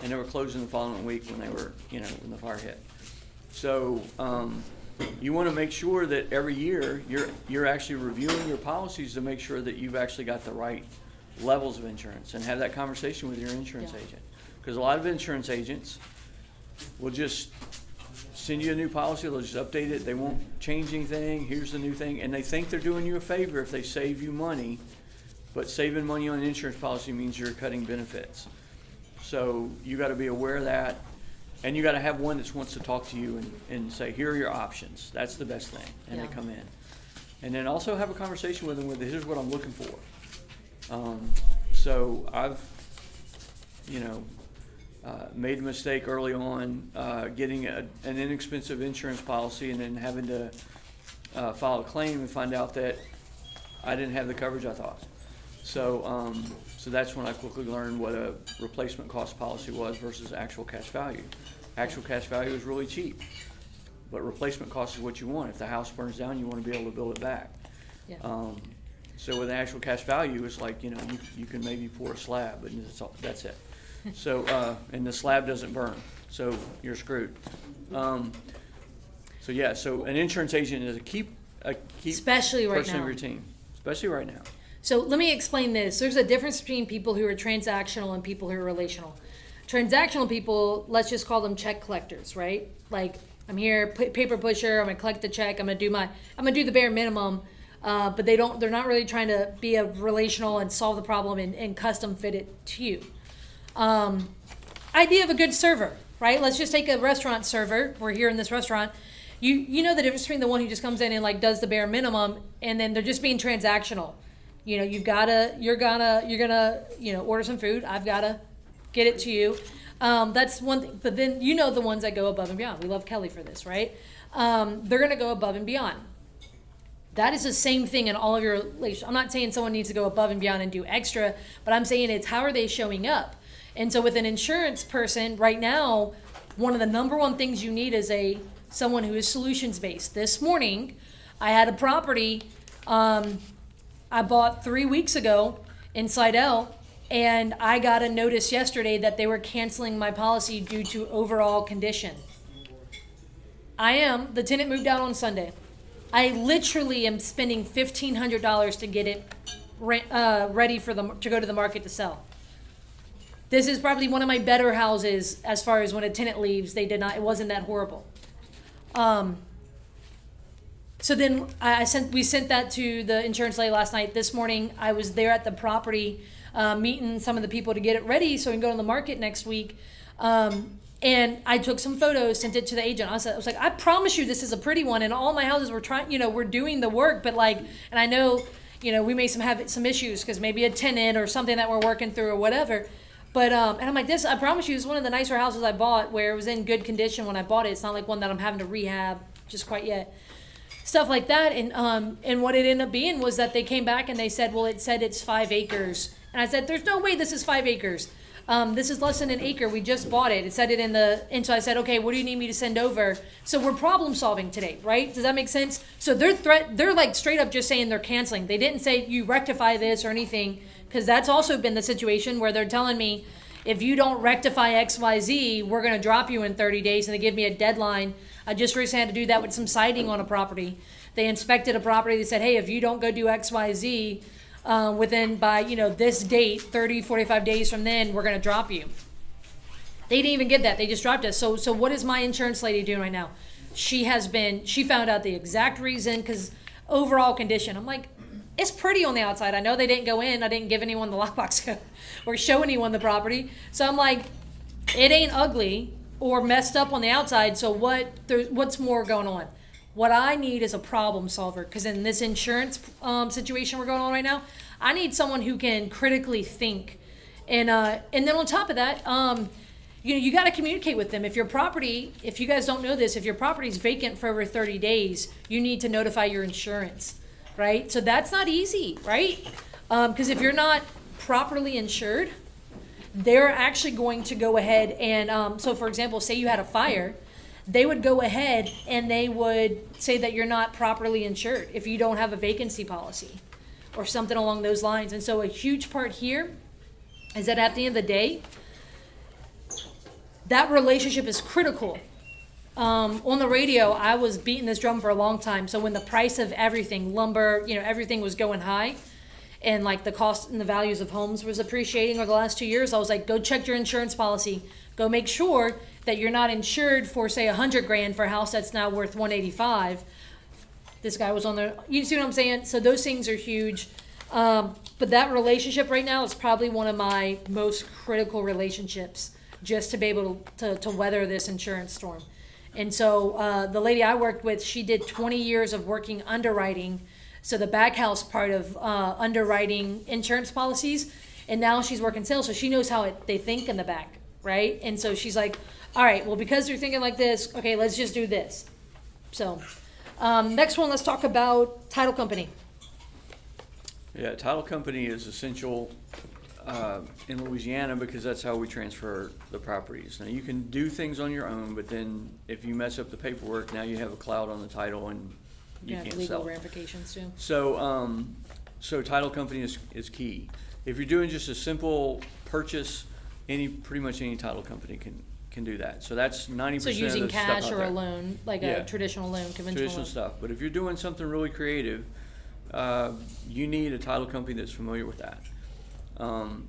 And they were closing the following week when they were, when the fire hit. So you want to make sure that every year you're actually reviewing your policies to make sure that you've actually got the right levels of insurance, and have that conversation with your insurance agent. Because a lot of insurance agents will just send you a new policy, they'll just update it, they won't change anything, here's the new thing, and they think they're doing you a favor if they save you money, but saving money on an insurance policy means you're cutting benefits. So you got to be aware of that, and you got to have one that wants to talk to you and say, here are your options, that's the best thing, and they come in. And then also have a conversation with them with, here's what I'm looking for. So I've, made a mistake early on getting an inexpensive insurance policy and then having to file a claim and find out that I didn't have the coverage I thought. So that's when I quickly learned what a replacement cost policy was versus actual cash value. Actual cash value is really cheap, but replacement cost is what you want. If the house burns down, you want to be able to build it back. Yeah. So with the actual cash value, it's like, you can maybe pour a slab, but that's it. So, and the slab doesn't burn, so you're screwed. So an insurance agent is a key Especially right person now. of your team, especially right now. So let me explain this. There's a difference between people who are transactional and people who are relational. Transactional people, let's just call them check collectors, right? Like, I'm here, paper pusher, I'm gonna collect the check, I'm gonna do the bare minimum, but they're not really trying to be a relational and solve the problem and custom fit it to you. Idea of a good server, right? Let's just take a restaurant server. We're here in this restaurant. You know the difference between the one who just comes in and does the bare minimum, and then they're just being transactional. You're gonna order some food. I've gotta get it to you. That's one thing. But then the ones that go above and beyond. We love Kelly for this, right? They're gonna go above and beyond. That is the same thing in all of your relationships. I'm not saying someone needs to go above and beyond and do extra, but I'm saying it's how are they showing up? And so with an insurance person right now, one of the number one things you need is someone who is solutions based. This morning, I had a property I bought 3 weeks ago in Slidell, and I got a notice yesterday that they were canceling my policy due to overall condition. The tenant moved out on Sunday. I literally am spending $1,500 to get it ready to go to the market to sell. This is probably one of my better houses as far as when a tenant leaves, it wasn't that horrible. So then we sent that to the insurance lady last night. This morning, I was there at the property, meeting some of the people to get it ready so we can go to the market next week. And I took some photos, sent it to the agent. I was like, I promise you this is a pretty one. And all my houses we're doing the work, but and I know, we may have some issues because maybe a tenant or something that we're working through or whatever. But, and I'm like, I promise you, this is one of the nicer houses I bought where it was in good condition when I bought it. It's not like one that I'm having to rehab just quite yet. Stuff like that. And what it ended up being was that they came back and they said, well, it said it's 5 acres. And I said, there's no way this is 5 acres. This is less than an acre. We just bought it. It said it and so I said, okay, what do you need me to send over? So we're problem solving today, right? Does that make sense? So they're like straight up just saying they're canceling. They didn't say you rectify this or anything, because that's also been the situation where they're telling me, if you don't rectify XYZ, we're going to drop you in 30 days. And they give me a deadline. I just recently had to do that with some siding on a property. They inspected a property. They said, hey, if you don't go do XYZ by this date, 30, 45 days from then, we're going to drop you. They didn't even get that. They just dropped us. So what is my insurance lady doing right now? She found out the exact reason, because overall condition. I'm like, it's pretty on the outside. I know they didn't go in. I didn't give anyone the lockbox code or show anyone the property. So I'm like, it ain't ugly or messed up on the outside. So what's more going on? What I need is a problem solver, because in this insurance situation we're going on right now, I need someone who can critically think. And then on top of that, you got to communicate with them. If you guys don't know this, if your property is vacant for over 30 days, you need to notify your insurance. Right? So that's not easy, right? Because if you're not properly insured, they're actually going to go ahead and, so for example, say you had a fire, they would go ahead and they would say that you're not properly insured if you don't have a vacancy policy or something along those lines. And so a huge part here is that at the end of the day, that relationship is critical. On the radio, I was beating this drum for a long time. So when the price of everything, lumber, everything was going high, and like the cost and the values of homes was appreciating over the last 2 years, I was like, go check your insurance policy. Go make sure that you're not insured for, say, $100,000 for a house that's now worth $185,000. This guy was on there. You see what I'm saying? So those things are huge. But that relationship right now is probably one of my most critical relationships, just to be able to weather this insurance storm. And so the lady I worked with, she did 20 years of working underwriting, so the back house part of underwriting insurance policies, and now she's working sales, so she knows how they think in the back, right? And so she's like, all right, well, because they're thinking like this, okay, let's just do this. So next one, let's talk about title company. Yeah, title company is essential in Louisiana, because that's how we transfer the properties. Now, you can do things on your own, but then if you mess up the paperwork, now you have a cloud on the title and you can't sell legal it. ramifications too. So title company is key. If you're doing just a simple purchase, pretty much any title company can do that. So that's 90% So of using the stuff cash out or there. a loan, like a traditional loan, conventional Traditional loan. stuff. But if you're doing something really creative, you need a title company that's familiar with that.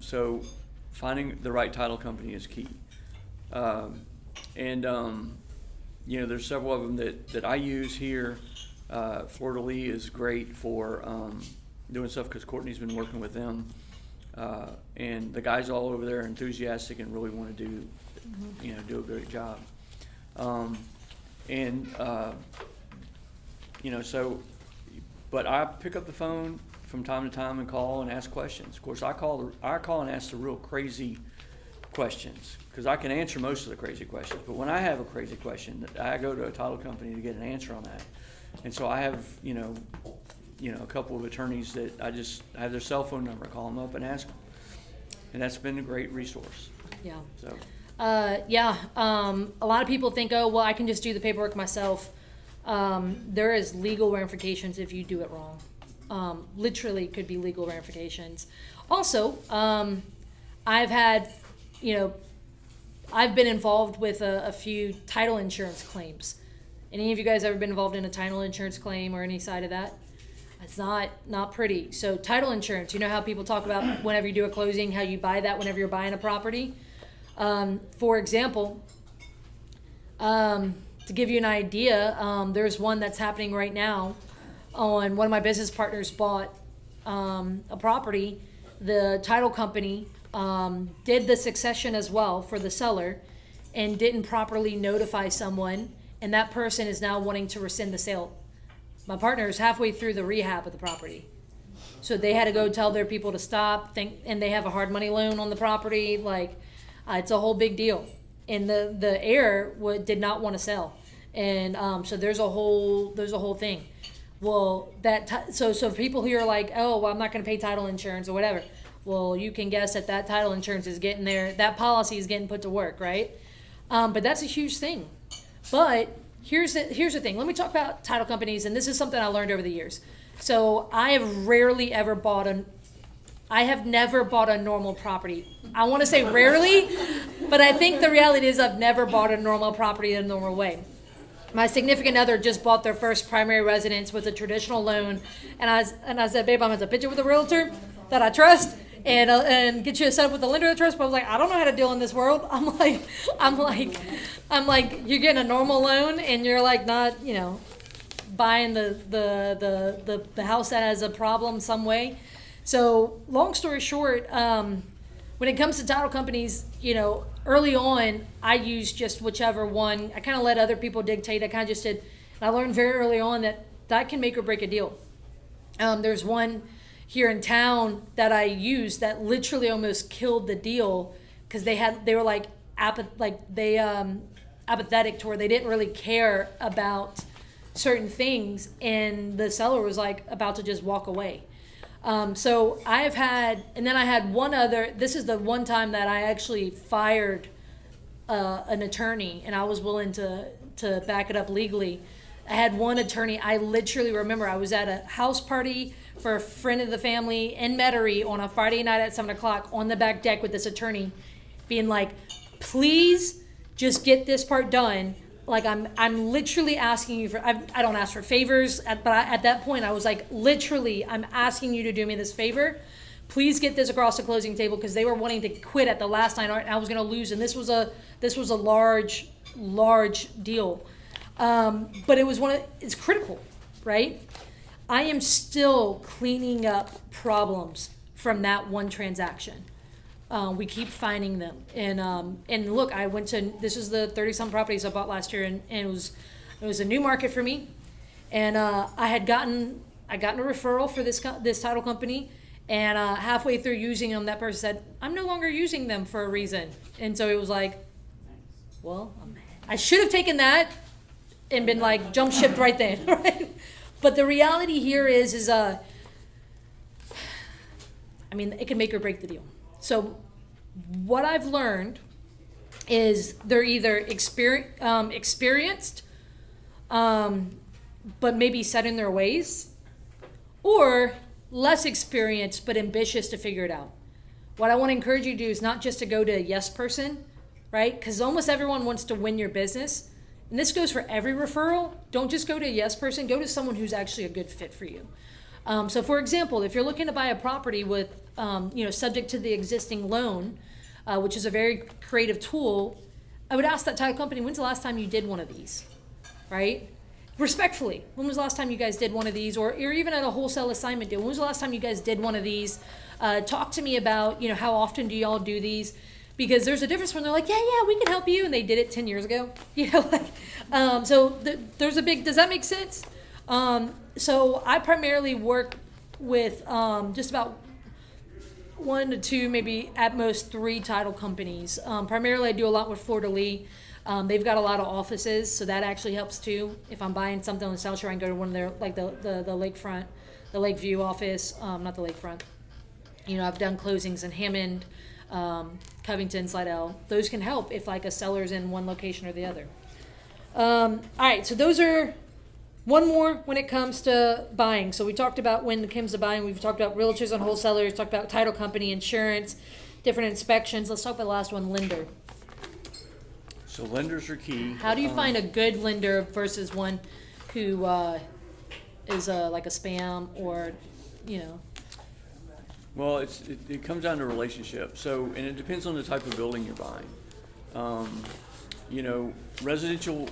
So finding the right title company is key. There's several of them that I use here. Florida Lee is great for doing stuff, because Courtney's been working with them. And the guys all over there are enthusiastic and really want to do a great job. But I pick up the phone from time to time and call and ask questions. Of course, I call and ask the real crazy questions, because I can answer most of the crazy questions. But when I have a crazy question, I go to a title company to get an answer on that. And so I have, a couple of attorneys that I just have their cell phone number, call them up and ask them. And that's been a great resource. Yeah. So. A lot of people think, oh, well, I can just do the paperwork myself. There is legal ramifications if you do it wrong. Literally could be legal ramifications. Also, I've had, I've been involved with a few title insurance claims. Any of you guys ever been involved in a title insurance claim or any side of that? It's not pretty. So title insurance, you know how people talk about whenever you do a closing, how you buy that whenever you're buying a property? For example, to give you an idea, there's one that's happening right now. One of my business partners bought a property. The title company did the succession as well for the seller and didn't properly notify someone, and that person is now wanting to rescind the sale. My partner is halfway through the rehab of the property. So they had to go tell their people to stop, and they have a hard money loan on the property. It's a whole big deal. And the heir did not want to sell. And so there's a whole thing. Well, so people who are like, oh, well, I'm not going to pay title insurance or whatever. Well, you can guess that title insurance is getting there. That policy is getting put to work, right? But that's a huge thing. But here's the thing. Let me talk about title companies, and this is something I learned over the years. So I have I have never bought a normal property. I want to say rarely, but I think the reality is I've never bought a normal property in a normal way. My significant other just bought their first primary residence with a traditional loan, and I said, babe, I'm going to pitch it with a realtor that I trust and get you set up with a lender I trust. But I was like, I don't know how to deal in this world. I'm like, you're getting a normal loan, and you're like not, buying the house that has a problem some way. So long story short, when it comes to title companies, early on, I used just whichever one. I kind of let other people dictate. I kind of just did. And I learned very early on that can make or break a deal. There's one here in town that I used that literally almost killed the deal because they were apathetic to where they didn't really care about certain things, and the seller was about to just walk away. So I had one other. This is the one time that I actually fired an attorney, and I was willing to back it up legally. I had one attorney. I literally remember I was at a house party for a friend of the family in Metairie on a Friday night at 7:00 on the back deck with this attorney, being like, "Please just get this part done." I'm literally asking you I don't ask for favors, but at that point I was like, literally, I'm asking you to do me this favor. Please get this across the closing table, because they were wanting to quit at the last night and I was going to lose. And this was a large deal. But it's critical, right? I am still cleaning up problems from that one transaction. We keep finding them, and look, this is the 30-some properties I bought last year, and it was a new market for me, and I had gotten a referral for this title company, and halfway through using them, that person said, "I'm no longer using them for a reason," and so it was like, well, I should have taken that and been jump shipped right then, right? But the reality here is it can make or break the deal. So what I've learned is they're either experienced, but maybe set in their ways, or less experienced but ambitious to figure it out. What I want to encourage you to do is not just to go to a yes person, right? Because almost everyone wants to win your business. And this goes for every referral. Don't just go to a yes person. Go to someone who's actually a good fit for you. So for example, if you're looking to buy a property with, subject to the existing loan, which is a very creative tool, I would ask that title company, when's the last time you did one of these, right? Respectfully, when was the last time you guys did one of these, or even at a wholesale assignment deal, when was the last time you guys did one of these? Talk to me about, how often do y'all do these? Because there's a difference when they're like, yeah, we can help you, and they did it 10 years ago, there's a big, does that make sense? So I primarily work with just about 1 to 2, maybe at most 3 title companies. Primarily I do a lot with Fleur de Lis. They've got a lot of offices, so that actually helps too. If I'm buying something on the South Shore, I can go to one of their, the the Lakeview office, not the Lakefront. You know, I've done closings in Hammond, Covington, Slidell. Those can help if like a seller's in one location or the other. All right, so those are one more when it comes to buying. So we talked about when it comes to buying, we've talked about realtors and wholesalers, talked about title company, insurance, different inspections. Let's talk about the last one, lender. So lenders are key. How do you find a good lender versus one who is like a spam or, you know? Well, it comes down to relationship. So, and it depends on the type of building you're buying. You know, residential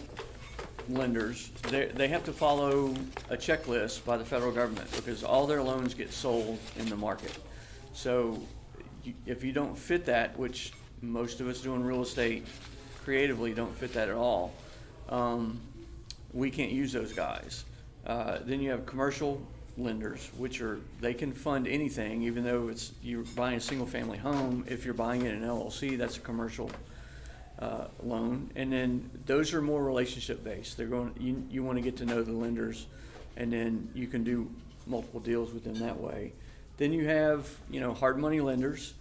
lenders, they have to follow a checklist by the federal government because all their loans get sold in the market. So if you don't fit that, which most of us doing real estate creatively don't fit that at all, we can't use those guys. Then you have commercial lenders, which they can fund anything, even though you're buying a single family home. If you're buying it in an LLC, that's a commercial loan. And then those are more relationship based. You want to get to know the lenders, and then you can do multiple deals with them that way. Then you have, you know, hard money lenders.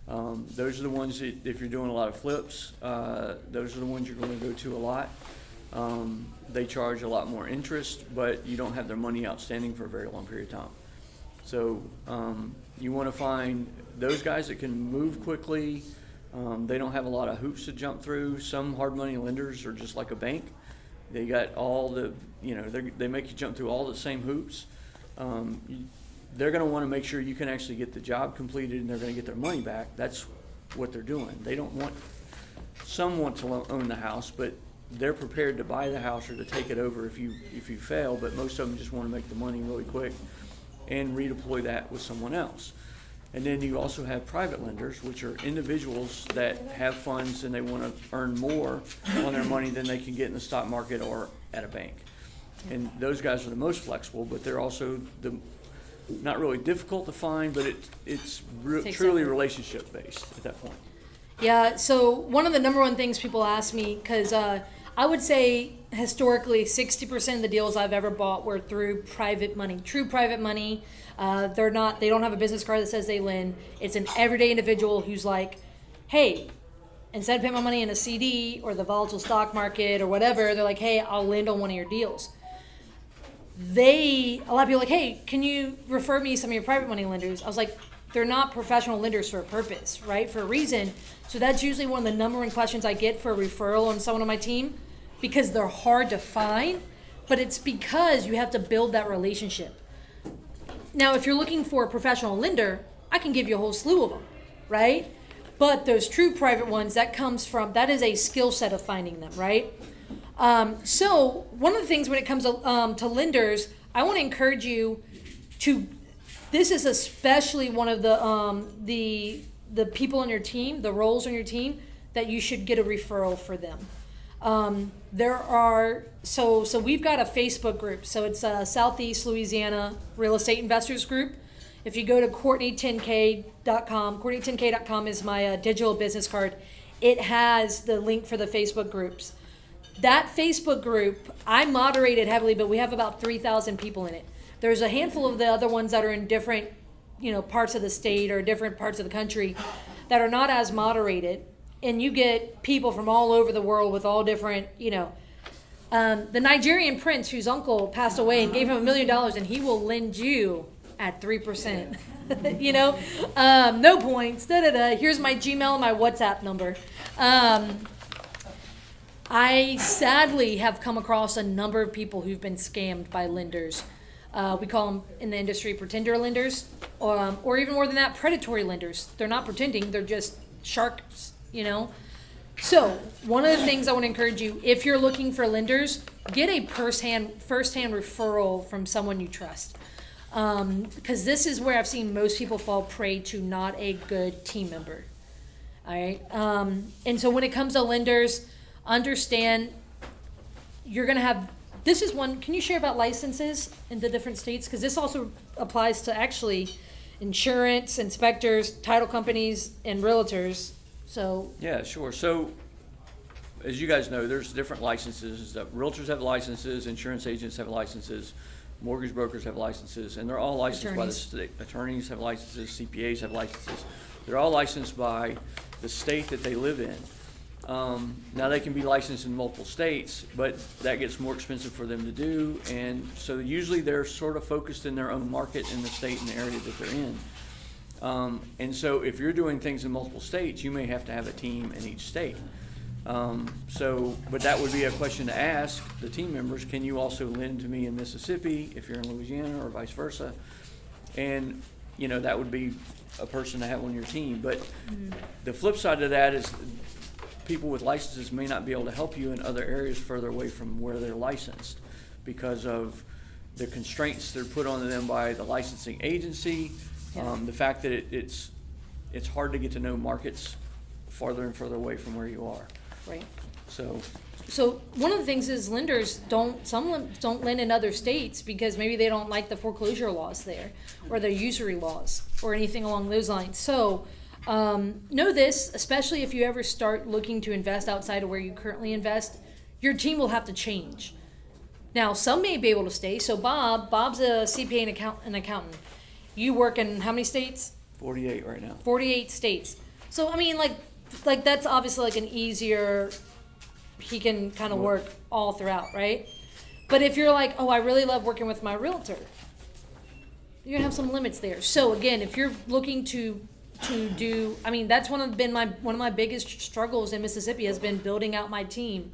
Those are the ones that if you're doing a lot of flips, those are the ones you're going to go to a lot. They charge a lot more interest, but you don't have their money outstanding for a very long period of time. So you want to find those guys that can move quickly. They don't have a lot of hoops to jump through. Some hard money lenders are just like a bank. They got all the, you know, they make you jump through all the same hoops. They're going to want to make sure you can actually get the job completed, and they're going to get their money back. That's what they're doing. They don't want, some want to own the house, but they're prepared to buy the house or to take it over if you fail, but most of them just want to make the money really quick and redeploy that with someone else. And then you also have private lenders, which are individuals that have funds and they want to earn more on their money than they can get in the stock market or at a bank. And those guys are the most flexible, but they're also not really difficult to find, but it's truly relationship based at that point. Yeah, so one of the number one things people ask me, because I would say historically 60% of the deals I've ever bought were through private money, true private money. They don't have a business card that says they lend. It's an everyday individual who's like, hey, instead of putting my money in a CD or the volatile stock market or whatever, they're like, hey, I'll lend on one of your deals. A lot of people are like, hey, can you refer me some of your private money lenders? I was like, they're not professional lenders for a purpose, right? For a reason. So that's usually one of the number one questions I get for a referral on someone on my team, because they're hard to find, but it's because you have to build that relationship. Now, if you're looking for a professional lender, I can give you a whole slew of them, right? But those true private ones, that is a skill set of finding them, right? So one of the things when it comes to lenders, I want to encourage you to, this is especially one of the people on your team, the roles on your team, that you should get a referral for them. So we've got a Facebook group. So it's Southeast Louisiana Real Estate Investors Group. If you go to CourtneyTenK.com, CourtneyTenK.com is my digital business card. It has the link for the Facebook groups. That Facebook group, I moderate it heavily, but we have about 3,000 people in it. There's a handful of the other ones that are in different, parts of the state or different parts of the country that are not as moderated. And you get people from all over the world with all different, the Nigerian prince whose uncle passed away and gave him $1 million, and he will lend you at 3%. No points. Here's my Gmail and my WhatsApp number. I sadly have come across a number of people who've been scammed by lenders. We call them in the industry pretender lenders, or even more than that, predatory lenders. They're not pretending, they're just sharks, So one of the things I want to encourage you, if you're looking for lenders, get a first-hand referral from someone you trust. Because this is where I've seen most people fall prey to not a good team member. All right. And so when it comes to lenders, understand you're going to have, this is one, can you share about licenses in the different states? Because this also applies to actually insurance, inspectors, title companies, and realtors. So yeah, sure. So as you guys know, there's different licenses. Realtors have licenses, insurance agents have licenses. mortgage brokers have licenses, and they're all licensed by the Attorneys. state. Attorneys have licenses, CPAs have licenses. They're all licensed by the state that they live in. Now, they can be licensed in multiple states, but that gets more expensive for them to do, and so usually they're sort of focused in their own market in the state and the area that they're in. And so if you're doing things in multiple states, you may have to have a team in each state. But that would be a question to ask the team members. Can you also lend to me in Mississippi if you're in Louisiana, or vice versa? And, that would be a person to have on your team. But the flip side of that is people with licenses may not be able to help you in other areas further away from where they're licensed because of the constraints that are put on them by the licensing agency. The fact that it's hard to get to know markets farther and further away from where you are. Right. So one of the things is some don't lend in other states because maybe they don't like the foreclosure laws there or the usury laws or anything along those lines. So know this, especially if you ever start looking to invest outside of where you currently invest, your team will have to change. Now, some may be able to stay. So Bob's a CPA and an accountant. You work in how many states? 48 right now. 48 states. So, I mean, like that's obviously like an easier, he can kind of work all throughout, right? But if you're like, oh, I really love working with my realtor, you're gonna have some limits there. So again, if you're looking to do, I mean, that's one of my biggest struggles in Mississippi has been building out my team.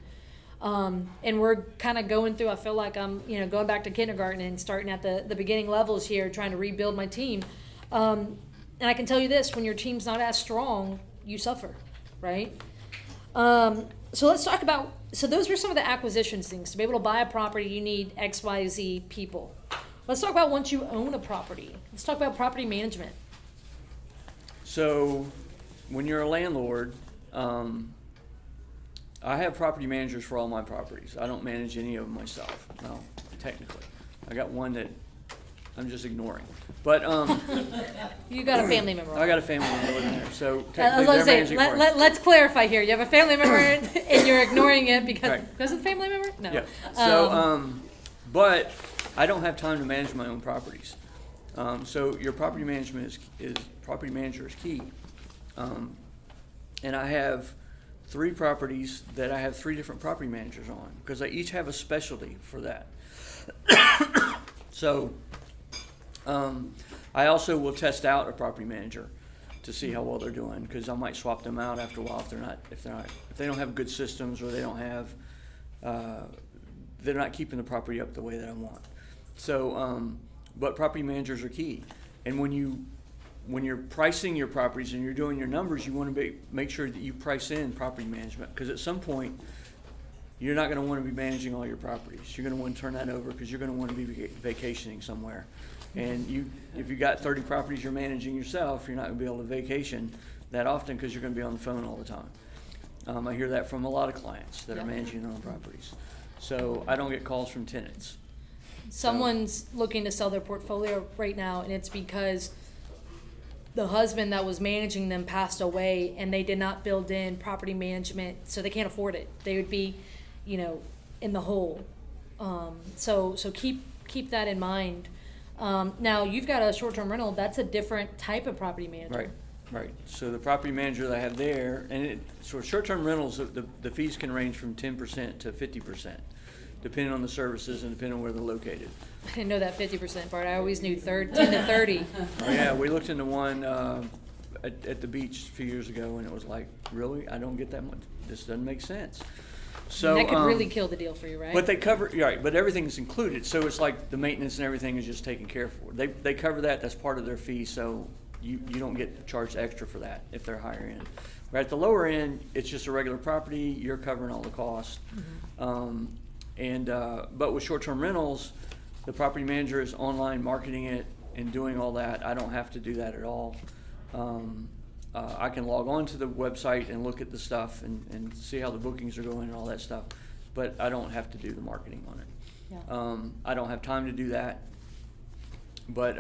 And we're kind of going through, I feel like I'm, going back to kindergarten and starting at the beginning levels here, trying to rebuild my team. And I can tell you this, when your team's not as strong, you suffer, right? So let's talk about, so those were some of the acquisitions things. To be able to buy a property, you need XYZ people. Let's talk about once you own a property. Let's talk about property management. So when you're a landlord, I have property managers for all my properties. I don't manage any of them myself. No, technically. I got one that I'm just ignoring. But You got a family member. I got a family member living there, so I was technically going to they're say, managing for me. let's clarify here. You have a family member and you're ignoring it because Right. of the family member? No. Yeah. So, but I don't have time to manage my own properties. So your property management is property manager is key. And I have 3 properties that I have 3 different property managers on because I each have a specialty for that. So, I also will test out a property manager to see how well they're doing because I might swap them out after a while if they don't have good systems or they don't have they're not keeping the property up the way that I want. So, but property managers are key, and when you're pricing your properties and you're doing your numbers, you want to make sure that you price in property management because at some point you're not going to want to be managing all your properties. You're going to want to turn that over because you're going to want to be vacationing somewhere. And if you got 30 properties you're managing yourself, you're not going to be able to vacation that often because you're going to be on the phone all the time. I hear that from a lot of clients that are managing their own properties. So I don't get calls from tenants. Someone's looking to sell their portfolio right now, and it's because the husband that was managing them passed away, and they did not build in property management, so they can't afford it. They would be, in the hole. So keep that in mind. Now you've got a short-term rental. That's a different type of property manager. Right. So the property manager that I have there, so short-term rentals, the fees can range from 10% to 50%, depending on the services and depending on where they're located. I didn't know that 50% part. I always knew 10 to 30. Oh, yeah, we looked into one at the beach a few years ago, and it was like, really? I don't get that much. This doesn't make sense. So that could really kill the deal for you, right? But they cover, right? But everything's included, so it's like the maintenance and everything is just taken care of. They cover that. That's part of their fee, so you don't get charged extra for that if they're higher end. Right at the lower end, it's just a regular property. You're covering all the costs. Mm-hmm. But with short-term rentals, the property manager is online marketing it and doing all that. I don't have to do that at all. I can log on to the website and look at the stuff and see how the bookings are going and all that stuff, but I don't have to do the marketing on it. Yeah. I don't have time to do that, but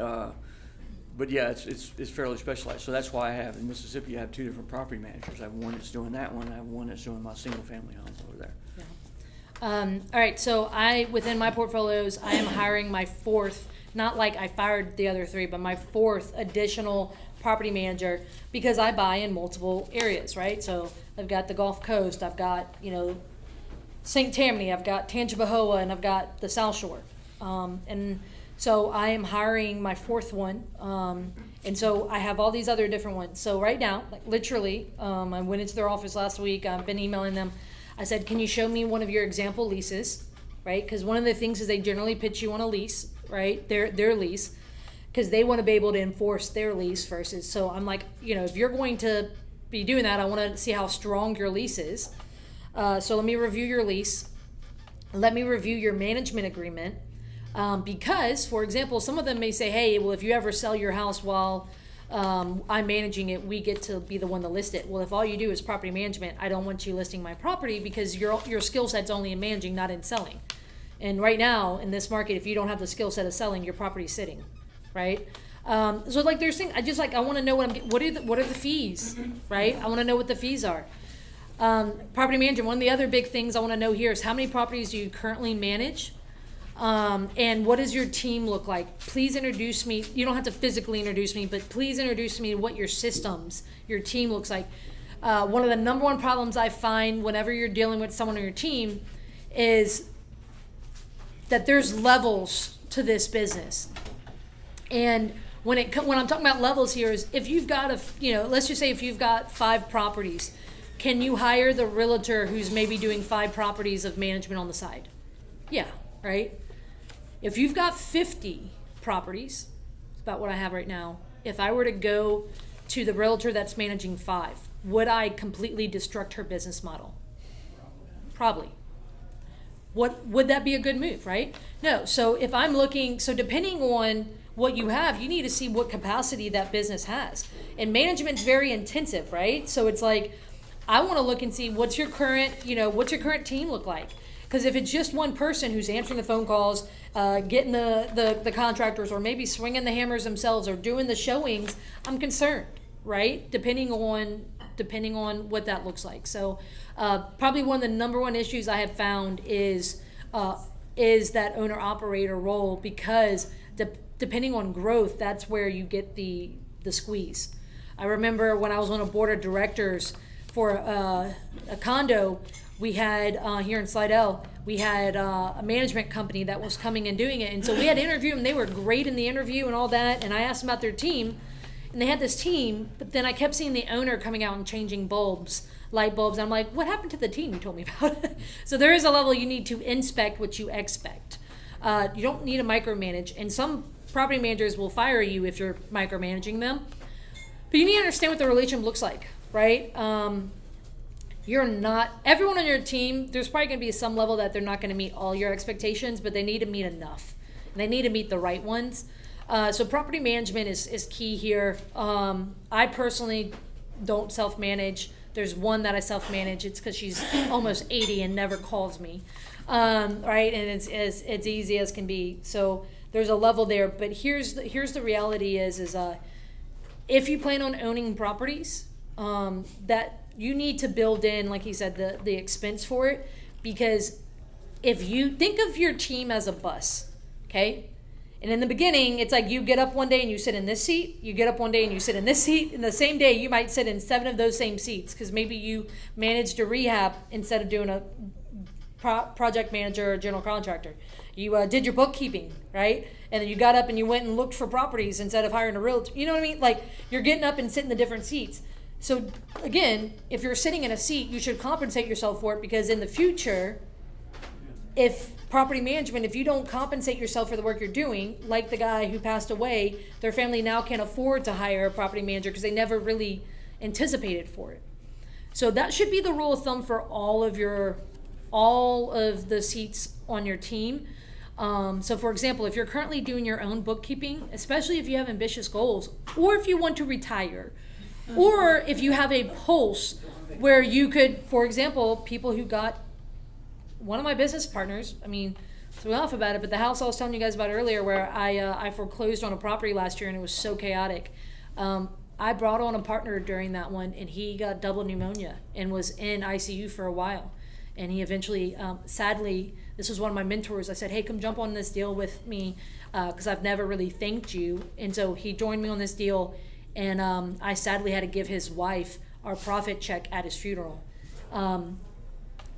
yeah, it's fairly specialized. So that's why I have in Mississippi. I have 2 different property managers. I have one that's doing that one. I have one that's doing my single family homes over there. Yeah. All right, so within my portfolios, I am hiring my fourth, not like I fired the other three, but my fourth additional property manager, because I buy in multiple areas, right? So I've got the Gulf Coast, I've got, St. Tammany, I've got Tangipahoa, and I've got the South Shore. And so I am hiring my fourth one. And so I have all these other different ones. So right now, like literally, I went into their office last week. I've been emailing them. I said, can you show me one of your example leases, right? Because one of the things is they generally pitch you on a lease, right? Their lease, because they want to be able to enforce their lease versus. So I'm like, if you're going to be doing that, I want to see how strong your lease is. So let me review your lease. Let me review your management agreement. Because, for example, some of them may say, hey, well, if you ever sell your house while I'm managing it, we get to be the one to list it. Well, if all you do is property management, I don't want you listing my property because your skill set's only in managing, not in selling. And right now, in this market, if you don't have the skill set of selling, your property's sitting, right? So like there's things, I want to know what are the fees, right? I want to know what the fees are. Property management, one of the other big things I want to know here is how many properties do you currently manage? And what does your team look like? Please introduce me. You don't have to physically introduce me, but please introduce me to what your systems, your team looks like. One of the number one problems I find whenever you're dealing with someone on your team is that there's levels to this business. And when I'm talking about levels here is if you've got let's just say if you've got 5 properties, can you hire the realtor who's maybe doing 5 properties of management on the side? Yeah, right? If you've got 50 properties, it's about what I have right now, if I were to go to the realtor that's managing 5, would I completely destruct her business model? Probably. Would that be a good move, right? No. So if I'm looking, depending on what you have, you need to see what capacity that business has. And management's very intensive, right? So it's like, I want to look and see what's your current team look like? Because if it's just one person who's answering the phone calls, getting the contractors, or maybe swinging the hammers themselves, or doing the showings, I'm concerned, right? Depending on what that looks like. So probably one of the number one issues I have found is that owner operator role, because depending on growth, that's where you get the squeeze. I remember when I was on a board of directors for a condo. We had here in Slidell, we had a management company that was coming and doing it. And so we had to interview them. They were great in the interview and all that. And I asked them about their team. And they had this team, but then I kept seeing the owner coming out and changing light bulbs. And I'm like, what happened to the team you told me about? So there is a level you need to inspect what you expect. You don't need to micromanage. And some property managers will fire you if you're micromanaging them. But you need to understand what the relationship looks like, right? Everyone on your team, there's probably going to be some level that they're not going to meet all your expectations, but they need to meet enough. And they need to meet the right ones. So property management is key here. I personally don't self-manage. There's one that I self-manage. It's because she's almost 80 and never calls me, right? And it's as easy as can be. So there's a level there. But here's the reality is if you plan on owning properties, that you need to build in, like he said, the expense for it, because if you think of your team as a bus, okay? And in the beginning, it's like you get up one day and you sit in this seat, you get up one day and you sit in this seat, and the same day you might sit in 7 of those same seats because maybe you managed a rehab instead of doing a project manager or general contractor. You did your bookkeeping, right? And then you got up and you went and looked for properties instead of hiring a realtor. You know what I mean? Like, you're getting up and sitting in the different seats. So again, if you're sitting in a seat, you should compensate yourself for it, because in the future, if property management, if you don't compensate yourself for the work you're doing, like the guy who passed away, their family now can't afford to hire a property manager because they never really anticipated for it. So that should be the rule of thumb for all of the seats on your team. So for example, if you're currently doing your own bookkeeping, especially if you have ambitious goals, or if you want to retire, or if you have a pulse where you could, for example, people who got one of my business partners, threw me off about it, but the house I was telling you guys about earlier where I foreclosed on a property last year and it was so chaotic. I brought on a partner during that one and he got double pneumonia and was in ICU for a while. And he eventually, sadly, this was one of my mentors. I said, hey, come jump on this deal with me because I've never really thanked you. And so he joined me on this deal, and I sadly had to give his wife our profit check at his funeral.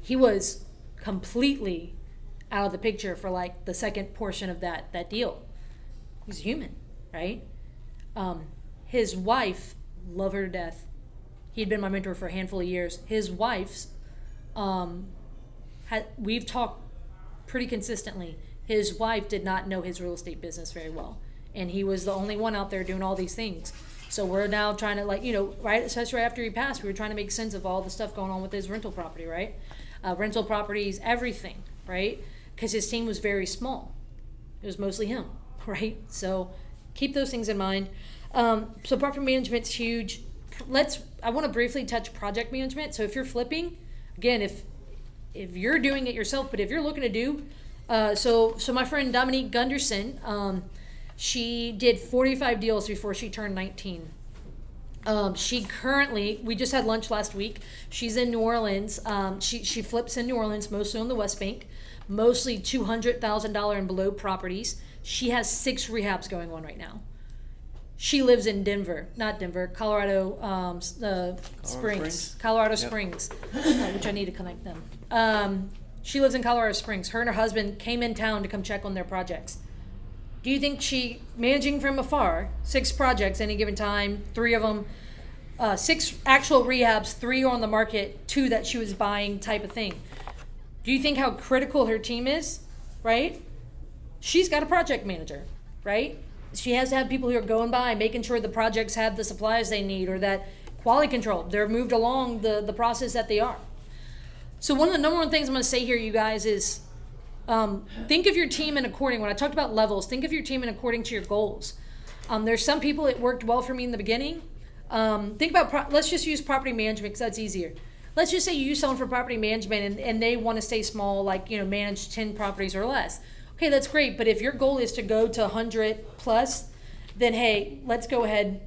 He was completely out of the picture for like the second portion of that deal. He's human, right? His wife loved her to death. He'd been my mentor for a handful of years. His wife's, we've talked pretty consistently. His wife did not know his real estate business very well. And he was the only one out there doing all these things. So we're now trying to, like, you know, right, especially after he passed, we were trying to make sense of all the stuff going on with his rental property, right? Rental properties, everything, right? Because his team was very small. It was mostly him, right? So keep those things in mind. So property management's huge. I want to briefly touch project management. So if you're flipping, again, if you're doing it yourself, but if you're looking to do, so my friend Dominique Gunderson, she did 45 deals before she turned 19. She currently, we just had lunch last week. She's in New Orleans. She flips in New Orleans, mostly on the West Bank, mostly $200,000 and below properties. She has 6 rehabs going on right now. She lives in Colorado Springs. Colorado Springs, which I need to connect them. She lives in Colorado Springs. Her and her husband came in town to come check on their projects. Do you think she, managing from afar, 6 projects any given time, 3 of them, 6 actual rehabs, 3 on the market, 2 that she was buying type of thing. Do you think how critical her team is, right? She's got a project manager, right? She has to have people who are going by, making sure the projects have the supplies they need, or that quality control, they're moved along the process that they are. So one of the number one things I'm going to say here, you guys, is think of your team in according, when I talked about levels, think of your team in according to your goals. There's some people, it worked well for me in the beginning. Think about, let's just use property management because that's easier. Let's just say you use someone for property management and they want to stay small, like, you know, manage 10 properties or less. Okay, that's great. But if your goal is to go to 100 plus, then hey, let's go ahead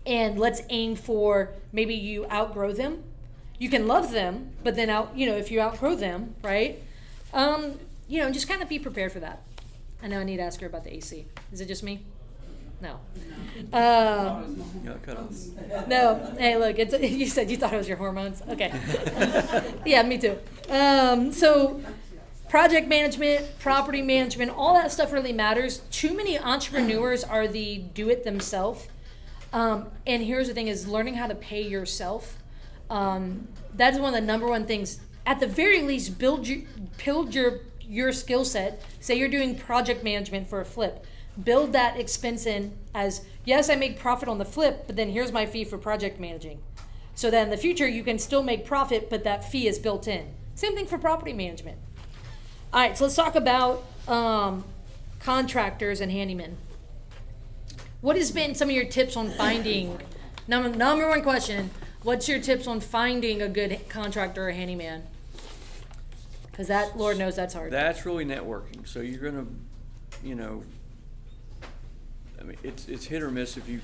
and let's aim for, maybe you outgrow them. You can love them, but then if you outgrow them, right? Just kind of be prepared for that. I know I need to ask her about the AC. Is it just me? No. Cut off. No. Hey, look, you said you thought it was your hormones. Okay. Yeah, me too. So project management, property management, all that stuff really matters. Too many entrepreneurs are the do-it-themselves. And here's the thing is learning how to pay yourself. That is one of the number one things. At the very least, build your skill set. Say you're doing project management for a flip. Build that expense in as, yes, I make profit on the flip, but then here's my fee for project managing. So that in the future, you can still make profit, but that fee is built in. Same thing for property management. All right, so let's talk about contractors and handymen. What has been some of your tips on finding, number one question, what's your tips on finding a good contractor or handyman? Because that, Lord knows that's hard. That's really networking. So you're gonna, it's hit or miss if you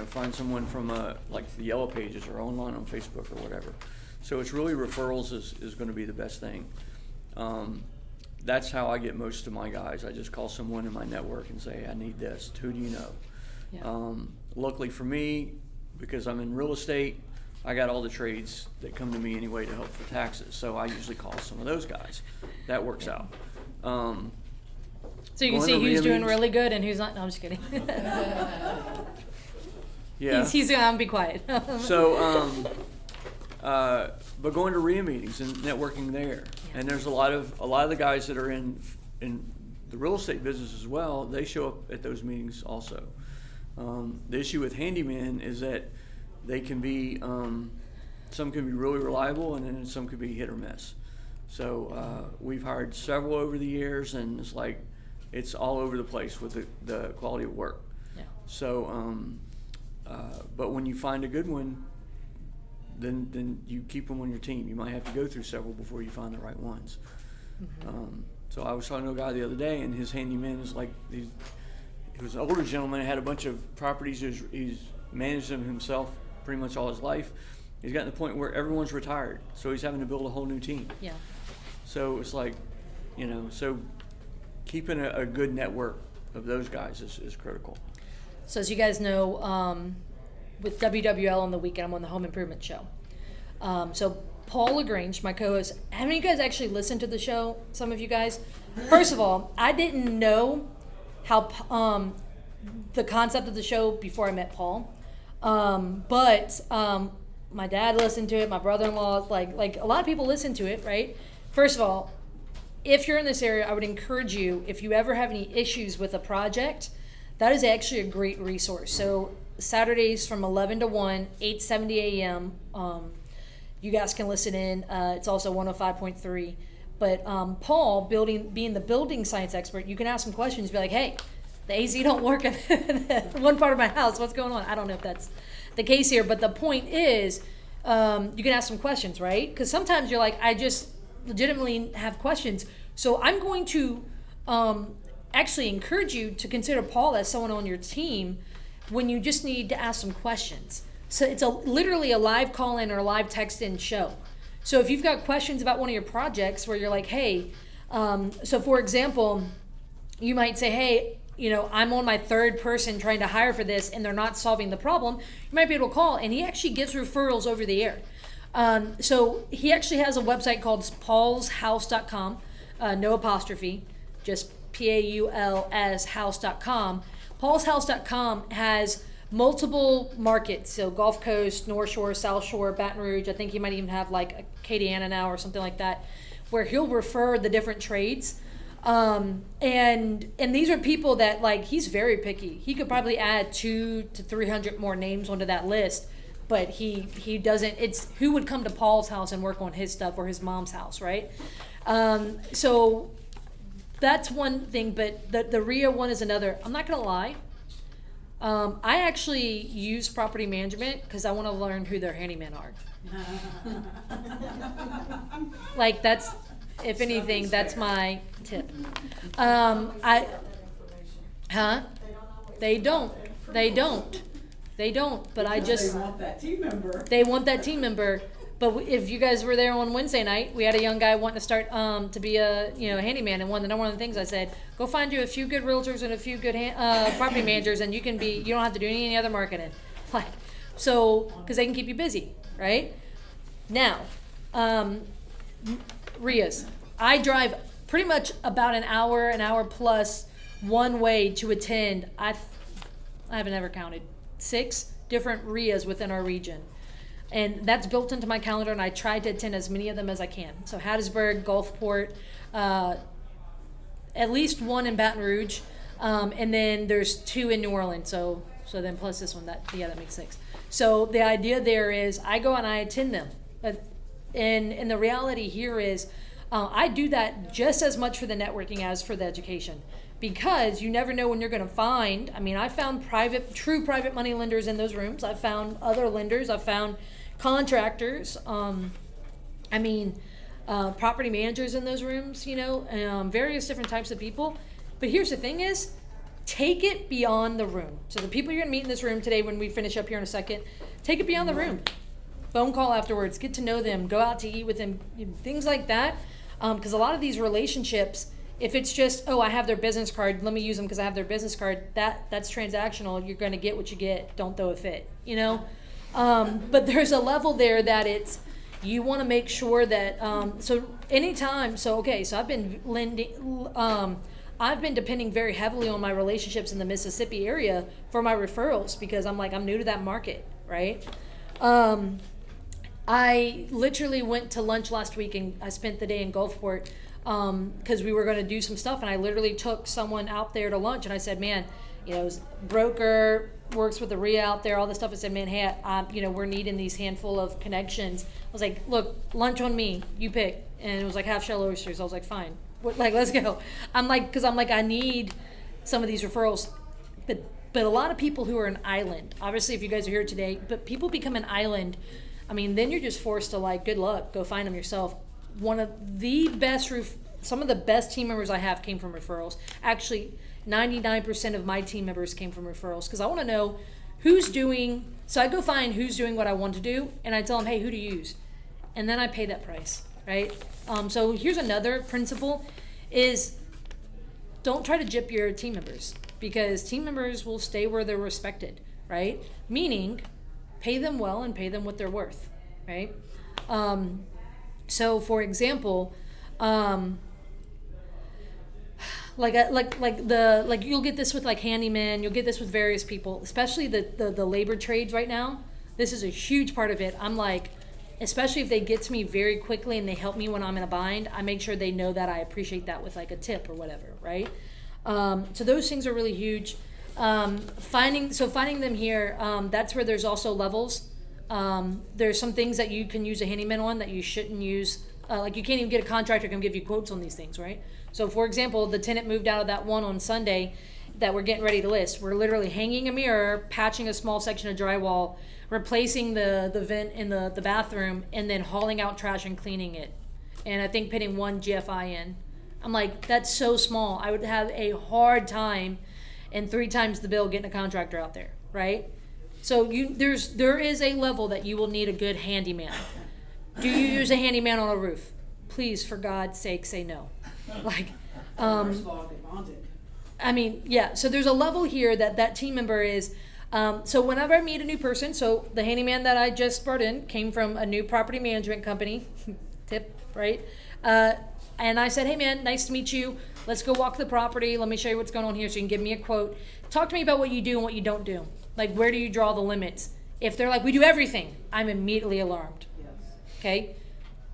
find someone from like the Yellow Pages or online on Facebook or whatever. So it's really referrals is going to be the best thing. That's how I get most of my guys. I just call someone in my network and say, I need this. Who do you know? Yeah. Luckily for me, because I'm in real estate, I got all the trades that come to me anyway to help for taxes. So I usually call some of those guys. That works out. So you can see who's doing really good and who's not. No, I'm just kidding. Yeah. He's gonna be quiet. So, but going to REIA meetings and networking there, and there's a lot of the guys that are in the real estate business as well. They show up at those meetings also. The issue with handymen is that they can be some can be really reliable, and then some could be hit or miss. So we've hired several over the years, and it's all over the place with the quality of work. Yeah. So, but when you find a good one, then you keep them on your team. You might have to go through several before you find the right ones. Mm-hmm. So I was talking to a guy the other day, and his handyman is he was an older gentleman, had a bunch of properties. He's managed them himself pretty much all his life, He's gotten to the point where everyone's retired, so he's having to build a whole new team. Yeah. So it's like, so keeping a good network of those guys is critical. So as you guys know, with WWL on the weekend, I'm on the Home Improvement Show. So Paul LaGrange, my co-host, how many of you guys actually listened to the show? Some of you guys. First of all, I didn't know how the concept of the show before I met Paul, but my dad listened to it. My brother-in-law, like a lot of people listen to it, right? First of all, if you're in this area, I would encourage you, if you ever have any issues with a project, that is actually a great resource. So Saturdays from 11 to 1, 8:70 a.m. You guys can listen in. It's also 105.3. But Paul, being the building science expert, you can ask him questions. Be like, hey, the AC don't work in one part of my house. What's going on? I don't know if that's the case here. But the point is, you can ask some questions, right? Because sometimes you're like, I just legitimately have questions. So I'm going to actually encourage you to consider Paul as someone on your team when you just need to ask some questions. So it's literally a live call-in or a live text-in show. So if you've got questions about one of your projects where you're like, hey, so for example, you might say, hey, I'm on my third person trying to hire for this and they're not solving the problem. You might be able to call, and he actually gives referrals over the air. So he actually has a website called paulshouse.com, no apostrophe, just PAULS house.com. paulshouse.com has multiple markets, so Gulf Coast, North Shore, South Shore, Baton Rouge. I think he might even have like Acadiana now or something like that, where he'll refer the different trades. And these are people that, like, he's very picky. He could probably add 200 to 300 more names onto that list, but he doesn't. It's who would come to Paul's house and work on his stuff, or his mom's house, right? So that's one thing, but the REIA one is another. I'm not gonna lie. I actually use property management because I want to learn who their handymen are. Like, that's, if anything, that's my tip. They don't. But I just. They want that team member. They want that team member. But if you guys were there on Wednesday night, we had a young guy wanting to start to be a handyman, and one of the things I said, go find you a few good realtors and a few good property managers, and you don't have to do any other marketing, like, so, because they can keep you busy, right? Now, REIAs. I drive pretty much about an hour plus one way to attend. I haven't ever counted 6 different REIAs within our region. And that's built into my calendar, and I try to attend as many of them as I can. So Hattiesburg, Gulfport, at least one in Baton Rouge, and then there's 2 in New Orleans. So then plus this one, that makes 6. So the idea there is I go and I attend them. And the reality here is I do that just as much for the networking as for the education. Because you never know when you're going to find. I mean, I found true private money lenders in those rooms. I found other lenders. I found contractors. Property managers in those rooms. Various different types of people. But here's the thing: is take it beyond the room. So the people you're going to meet in this room today, when we finish up here in a second, take it beyond the room. Phone call afterwards. Get to know them. Go out to eat with them. Things like that. Because a lot of these relationships. If it's just, I have their business card, let me use them because I have their business card, that's transactional. You're going to get what you get. Don't throw a fit, But there's a level there that you want to make sure that, so I've been lending, I've been depending very heavily on my relationships in the Mississippi area for my referrals because I'm new to that market, right? I literally went to lunch last week and I spent the day in Gulfport because we were going to do some stuff, and I literally took someone out there to lunch, and I said, man, broker, works with the REIA out there, all this stuff. I said, man, hey, we're needing these handful of connections. I was like, look, lunch on me, you pick. And it was like half shell oysters. I was like, fine, let's go. I need some of these referrals. But a lot of people who are an island, obviously if you guys are here today, but people become an island, then you're just forced to good luck, go find them yourself. Some of the best team members I have came from referrals. Actually, 99% of my team members came from referrals because I want to know so I go find who's doing what I want to do, and I tell them, hey, who to use, and then I pay that price, right? So here's another principle is don't try to gyp your team members, because team members will stay where they're respected, right? Meaning, pay them well and pay them what they're worth, right? So for example, like you'll get this with like handymen, you'll get this with various people, especially the labor trades right now. This is a huge part of it. I'm like, especially if they get to me very quickly and they help me when I'm in a bind, I make sure they know that I appreciate that with like a tip or whatever, right? So those things are really huge. Finding them here, that's where there's also levels. There's some things that you can use a handyman on that you shouldn't use. Like you can't even get a contractor to come give you quotes on these things, right? So for example, the tenant moved out of that one on Sunday that we're getting ready to list. We're literally hanging a mirror, patching a small section of drywall, replacing the vent in the bathroom, and then hauling out trash and cleaning it. And I think putting one GFI in. I'm like, that's so small. I would have a hard time and 3 times the bill getting a contractor out there, right? So there is a level that you will need a good handyman. Do you use a handyman on a roof? Please, for God's sake, say no. Like, First of all, they want it. I mean, yeah. So there's a level here that team member is. So whenever I meet a new person, so the handyman that I just brought in came from a new property management company. Tip, right? And I said, hey man, nice to meet you. Let's go walk the property. Let me show you what's going on here so you can give me a quote. Talk to me about what you do and what you don't do. Like, where do you draw the limits? If they're like, we do everything, I'm immediately alarmed. Yes. Okay?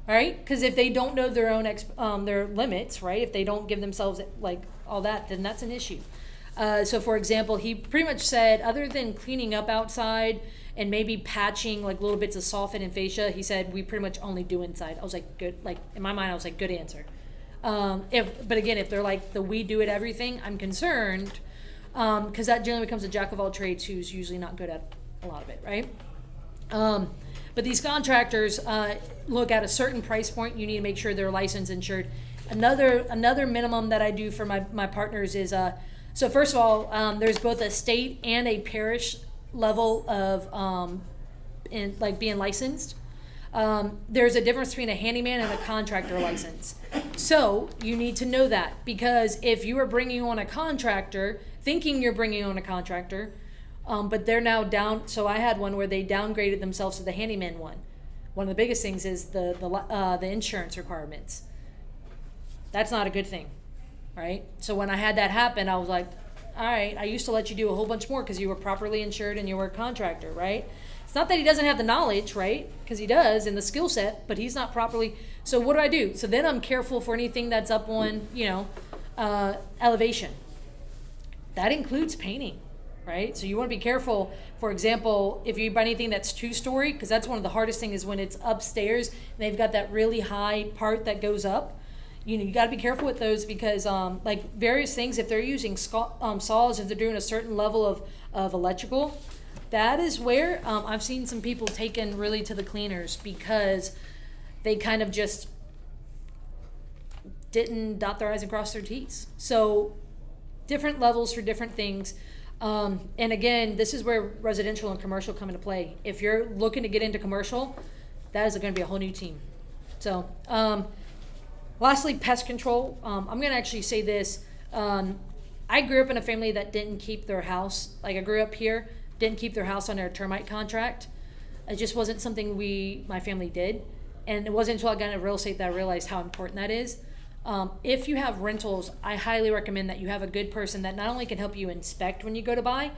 All right? Because if they don't know their own their limits, right? If they don't give themselves like all that, then that's an issue. So for example, he pretty much said, other than cleaning up outside and maybe patching like little bits of soffit and fascia, he said we pretty much only do inside. I was like, good. Like in my mind, I was like, good answer. But again, if they're like the we do it everything, I'm concerned because that generally becomes a jack of all trades who's usually not good at a lot of it, right? But these contractors look at a certain price point. You need to make sure they're licensed, insured. Another minimum that I do for my partners is so first of all, there's both a state and a parish level of being licensed. There's a difference between a handyman and a contractor license. So you need to know that, because if you are bringing on a contractor, thinking you're bringing on a contractor, but they're now down. So I had one where they downgraded themselves to the handyman one. One of the biggest things is the insurance requirements. That's not a good thing, right? So when I had that happen, I was like, all right, I used to let you do a whole bunch more because you were properly insured and you were a contractor, right? It's not that he doesn't have the knowledge, right? Because he does, and the skill set, but he's not properly. So what do? So then I'm careful for anything that's up on, elevation. That includes painting, right? So you want to be careful. For example, if you buy anything that's 2-story, because that's one of the hardest things is when it's upstairs and they've got that really high part that goes up. You got to be careful with those because like various things, if they're using saws, if they're doing a certain level of electrical, that is where I've seen some people taken really to the cleaners because they kind of just didn't dot their I's and cross their T's. So different levels for different things. And again, this is where residential and commercial come into play. If you're looking to get into commercial, that is going to be a whole new team. So lastly, pest control. I'm going to actually say this. I grew up in a family that didn't keep their house. Like I grew up here, didn't keep their house on their termite contract. It just wasn't something my family did. And it wasn't until I got into real estate that I realized how important that is. If you have rentals, I highly recommend that you have a good person that not only can help you inspect when you go to buy,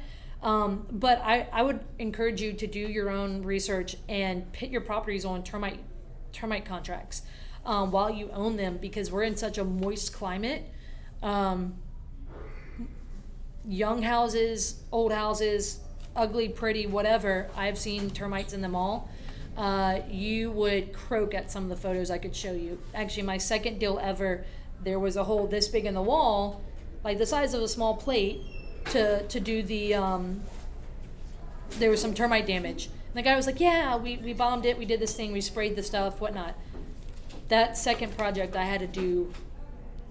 but I would encourage you to do your own research and put your properties on termite contracts while you own them, because we're in such a moist climate. Young houses, old houses, ugly, pretty, whatever, I've seen termites in them all. You would croak at some of the photos I could show you. Actually, my second deal ever, there was a hole this big in the wall, like the size of a small plate, to do the, there was some termite damage. And the guy was like, yeah, we bombed it, we did this thing, we sprayed the stuff, whatnot. That second project, I had to do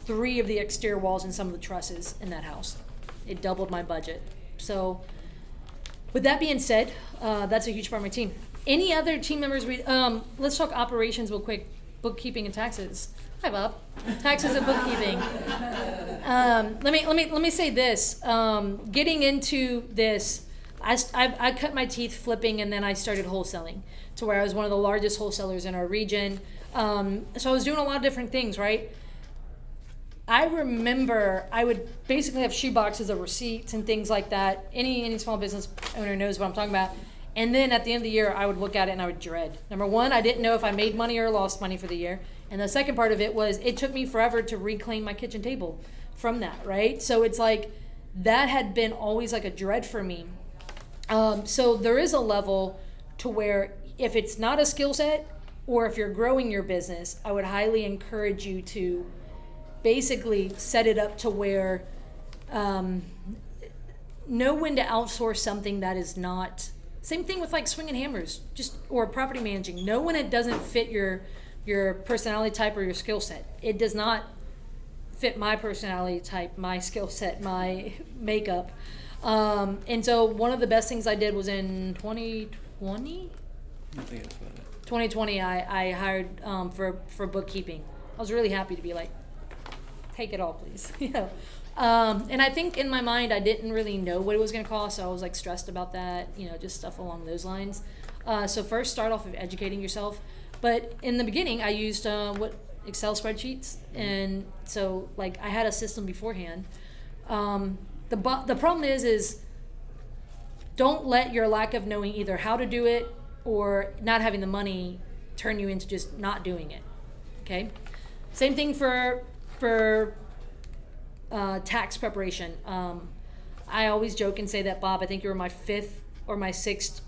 3 of the exterior walls and some of the trusses in that house. It doubled my budget. So With that being said, that's a huge part of my team. Any other team members? Let's talk operations real quick. Bookkeeping and taxes. Hi, Bob. Taxes and bookkeeping. Let me say this. Getting into this, I cut my teeth flipping, and then I started wholesaling to where I was one of the largest wholesalers in our region. So I was doing a lot of different things, right? I remember I would basically have shoe boxes of receipts and things like that. Any small business owner knows what I'm talking about. And then at the end of the year, I would look at it and I would dread. Number one, I didn't know if I made money or lost money for the year. And the second part of it was it took me forever to reclaim my kitchen table from that, right? So it's like that had been always like a dread for me. So there is a level to where if it's not a skill set or if you're growing your business, I would highly encourage you to basically set it up to where know when to outsource something that is not. Same thing with like swinging hammers, or property managing. Know when it doesn't fit your personality type or your skill set. It does not fit my personality type, my skill set, my makeup. And so one of the best things I did was in 2020. I think that's about it. 2020, I hired for bookkeeping. I was really happy to be like, take it all, please. And I think in my mind, I didn't really know what it was going to cost, so I was like stressed about that, just stuff along those lines. So first, start off with educating yourself. But in the beginning, I used Excel spreadsheets, and so like I had a system beforehand. The problem is don't let your lack of knowing either how to do it or not having the money turn you into just not doing it. Okay, same thing for tax preparation. I always joke and say that, Bob, I think you were my 5th or my 6th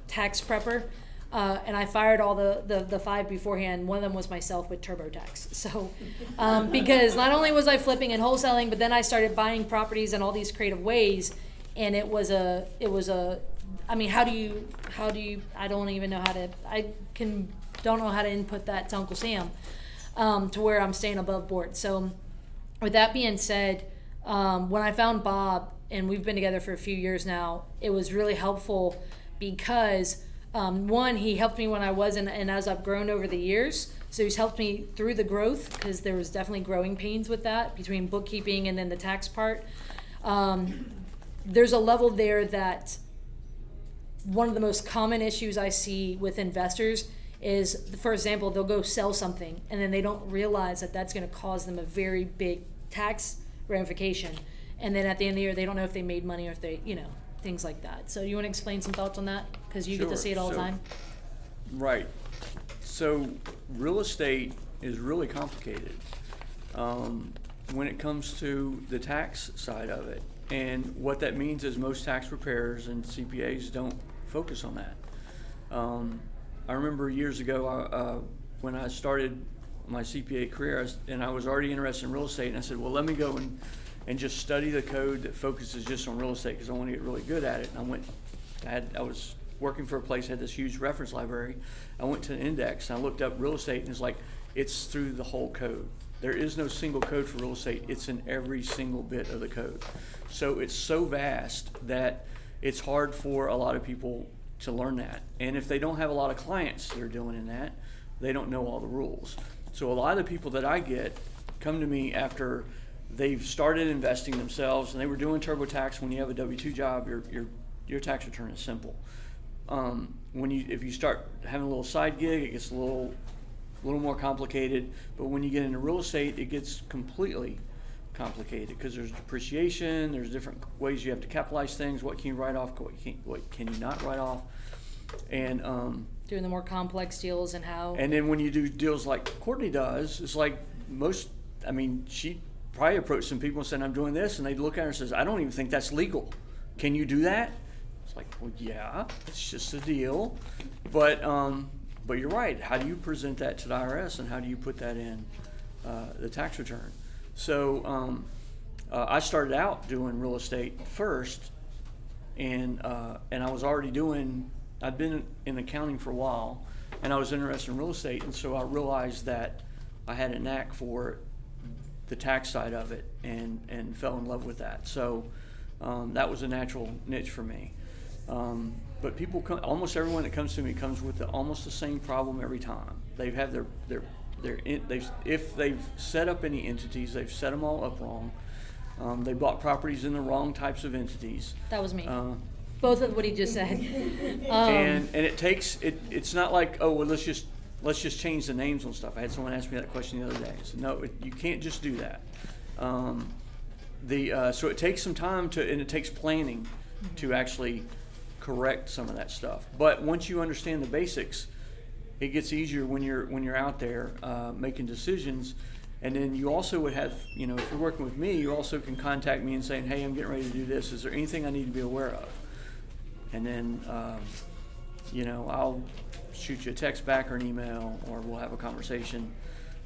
tax prepper, and I fired all the 5 beforehand. One of them was myself with TurboTax. So because not only was I flipping and wholesaling, but then I started buying properties in all these creative ways, and it was a I mean, how do you I don't even know how to don't know how to input that to Uncle Sam to where I'm staying above board. So with that being said, when I found Bob, and we've been together for a few years now, it was really helpful because one, he helped me when I was and as I've grown over the years. So he's helped me through the growth because there was definitely growing pains with that between bookkeeping and then the tax part. There's a level there that one of the most common issues I see with investors is, for example, they'll go sell something and then they don't realize that that's going to cause them a very big tax ramification. And then at the end of the year, they don't know if they made money or if they, things like that. So you want to explain some thoughts on that? Because you get to see it all the time. Right. So real estate is really complicated when it comes to the tax side of it. And what that means is most tax preparers and CPAs don't focus on that. I remember years ago when I started my CPA career, I was already interested in real estate, and I said, well, let me go and just study the code that focuses just on real estate because I want to get really good at it. And I was working for a place that had this huge reference library. I went to the index and I looked up real estate, and it's through the whole code. There is no single code for real estate. It's in every single bit of the code. So it's so vast that it's hard for a lot of people to learn that. And if they don't have a lot of clients that are dealing in that, they don't know all the rules. So a lot of the people that I get come to me after they've started investing themselves and they were doing TurboTax. When you have a W-2 job, your tax return is simple. If you start having a little side gig, it gets a little more complicated. But when you get into real estate, it gets completely complicated because there's depreciation, there's different ways you have to capitalize things, what can you write off, what can you not write off, and doing the more complex deals and how. And then when you do deals like Courtney does, it's like she probably approached some people and said, I'm doing this, and they look at her and says, I don't even think that's legal. Can you do that? It's like, well, yeah, it's just a deal, but you're right. How do you present that to the IRS, and how do you put that in the tax return? So I started out doing real estate first, and I was already I'd been in accounting for a while, and I was interested in real estate, and so I realized that I had a knack for the tax side of it, and fell in love with that. So that was a natural niche for me. But people come, almost everyone that comes to me comes with almost the same problem every time. They have if they've set up any entities, they've set them all up wrong. They bought properties in the wrong types of entities. That was me. Both of what he just said. And it takes it's not like, oh well, let's just change the names on stuff. I had someone ask me that question the other day. So no, you can't just do that. So it takes some time and it takes planning to actually correct some of that stuff. But once you understand the basics, it gets easier when you're out there making decisions. And then you also would have, if you're working with me, you also can contact me and say, hey, I'm getting ready to do this. Is there anything I need to be aware of? And then, I'll shoot you a text back or an email, or we'll have a conversation.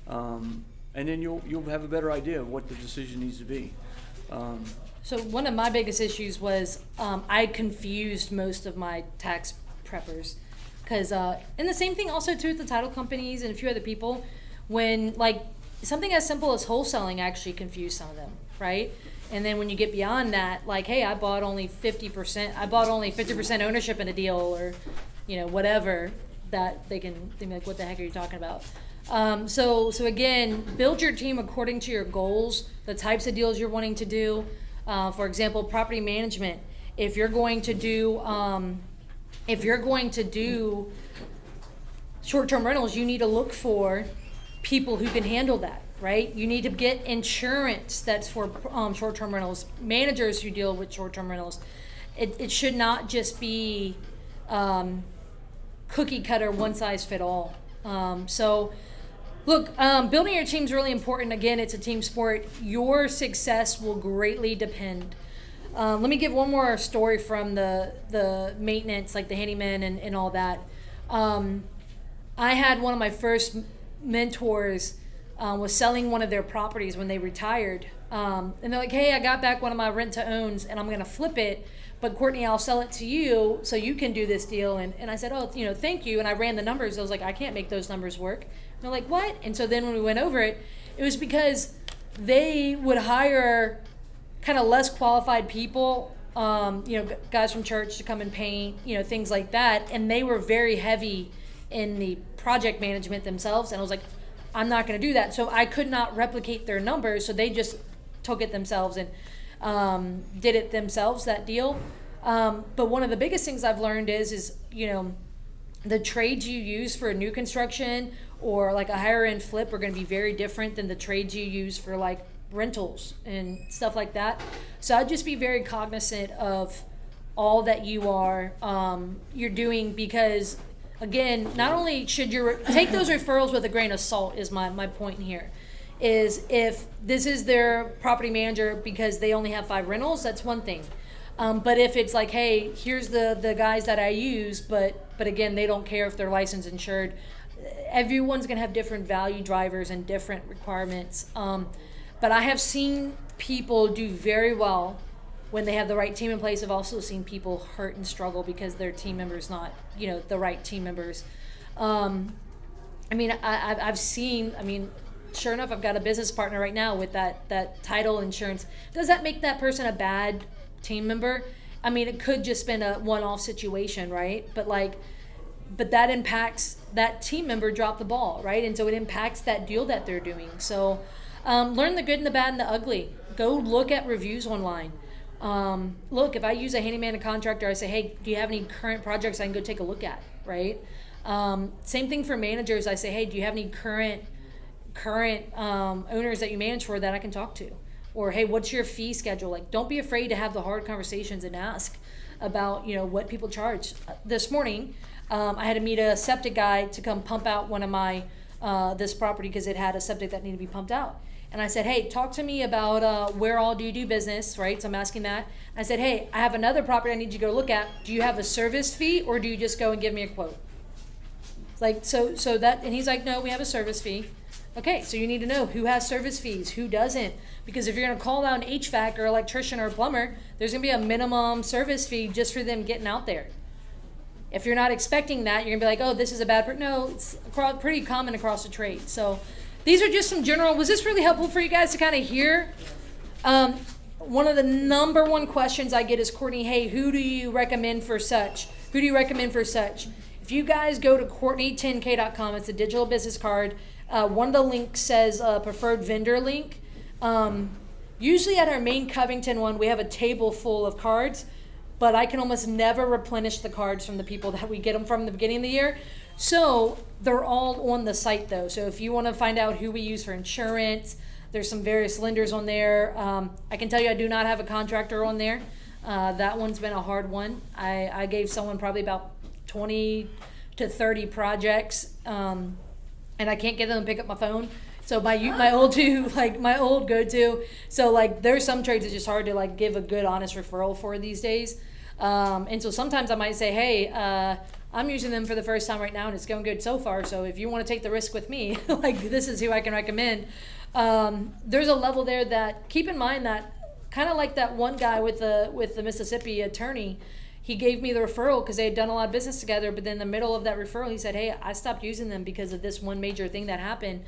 And then you'll have a better idea of what the decision needs to be. So one of my biggest issues was I confused most of my tax preppers. And the same thing also too with the title companies and a few other people, when something as simple as wholesaling actually confused some of them, right? And then when you get beyond that, hey, I bought only 50% ownership in a deal, or whatever, that they can think what the heck are you talking about? So again, build your team according to your goals, the types of deals you're wanting to do. For example, property management. If you're going to do short-term rentals, you need to look for people who can handle that, right? You need to get insurance that's for short-term rentals, managers who deal with short-term rentals. It should not just be cookie cutter, one size fit all. Look, building your team is really important. Again, it's a team sport. Your success will greatly depend. Let me give one more story from the maintenance, like the handyman and all that. I had one of my first mentors was selling one of their properties when they retired. And they're like, hey, I got back one of my rent-to-owns and I'm going to flip it. But Courtney, I'll sell it to you so you can do this deal. And I said, oh, thank you. And I ran the numbers. I was like, I can't make those numbers work. And they're like, what? And so then when we went over it, it was because they would hire kind of less qualified people, guys from church to come and paint, things like that. And they were very heavy in the project management themselves. And I was like, I'm not going to do that. So I could not replicate their numbers. So they just took it themselves and did it themselves, that deal. But one of the biggest things I've learned is the trades you use for a new construction or like a higher end flip are going to be very different than the trades you use for like rentals and stuff like that. So I'd just be very cognizant of all that you're doing, because again, not only should you take those referrals with a grain of salt, is my point here. Is if this is their property manager because they only have 5 rentals, that's one thing. But if it's like, hey, here's the guys that I use, but again, they don't care if they're licensed, insured. Everyone's gonna have different value drivers and different requirements. But I have seen people do very well when they have the right team in place. I've also seen people hurt and struggle because their team members not, the right team members. I've seen, sure enough, I've got a business partner right now with that title insurance. Does that make that person a bad team member? It could just been a one-off situation, right? But that impacts that team member dropped the ball, right? And so it impacts that deal that they're doing. So learn the good and the bad and the ugly. Go look at reviews online. Look, if I use a handyman and contractor, I say, hey, do you have any current projects I can go take a look at, right? Same thing for managers. I say, hey, do you have any current owners that you manage for that I can talk to? Or, hey, what's your fee schedule? Don't be afraid to have the hard conversations and ask about, what people charge. This morning, I had to meet a septic guy to come pump out one of my, this property because it had a septic that needed to be pumped out. And I said, hey, talk to me about where all do you do business, right? So I'm asking that. I said, hey, I have another property I need you to go look at. Do you have a service fee or do you just go and give me a quote? And he's like, no, we have a service fee. Okay, so you need to know who has service fees, who doesn't. Because if you're going to call out an HVAC or electrician or a plumber, there's going to be a minimum service fee just for them getting out there. If you're not expecting that, you're going to be like, oh, this is a bad no, it's pretty common across the trade. So these are just some general, was this really helpful for you guys to kind of hear? one of the number one questions I get is, Courtney, hey, who do you recommend for such? Who do you recommend for such? If you guys go to Courtney10k.com, it's a digital business card. One of the links says preferred vendor link. Usually at our main Covington one, we have a table full of cards, but I can almost never replenish the cards from the people that we get them from the beginning of the year. So they're all on the site though. So if you want to find out who we use for insurance, there's some various lenders on there. I can tell you I do not have a contractor on there. That one's been a hard one. I gave someone probably about 20 to 30 projects, and I can't get them to pick up my phone. So my old go-to. So like there's some trades it's just hard to like give a good honest referral for these days. And so sometimes I might say, hey, I'm using them for the first time right now and it's going good so far. So if you want to take the risk with me, like this is who I can recommend. There's a level there that keep in mind that kind of like that one guy with the Mississippi attorney. He gave me the referral because they had done a lot of business together, but then in the middle of that referral, he said, hey, I stopped using them because of this one major thing that happened.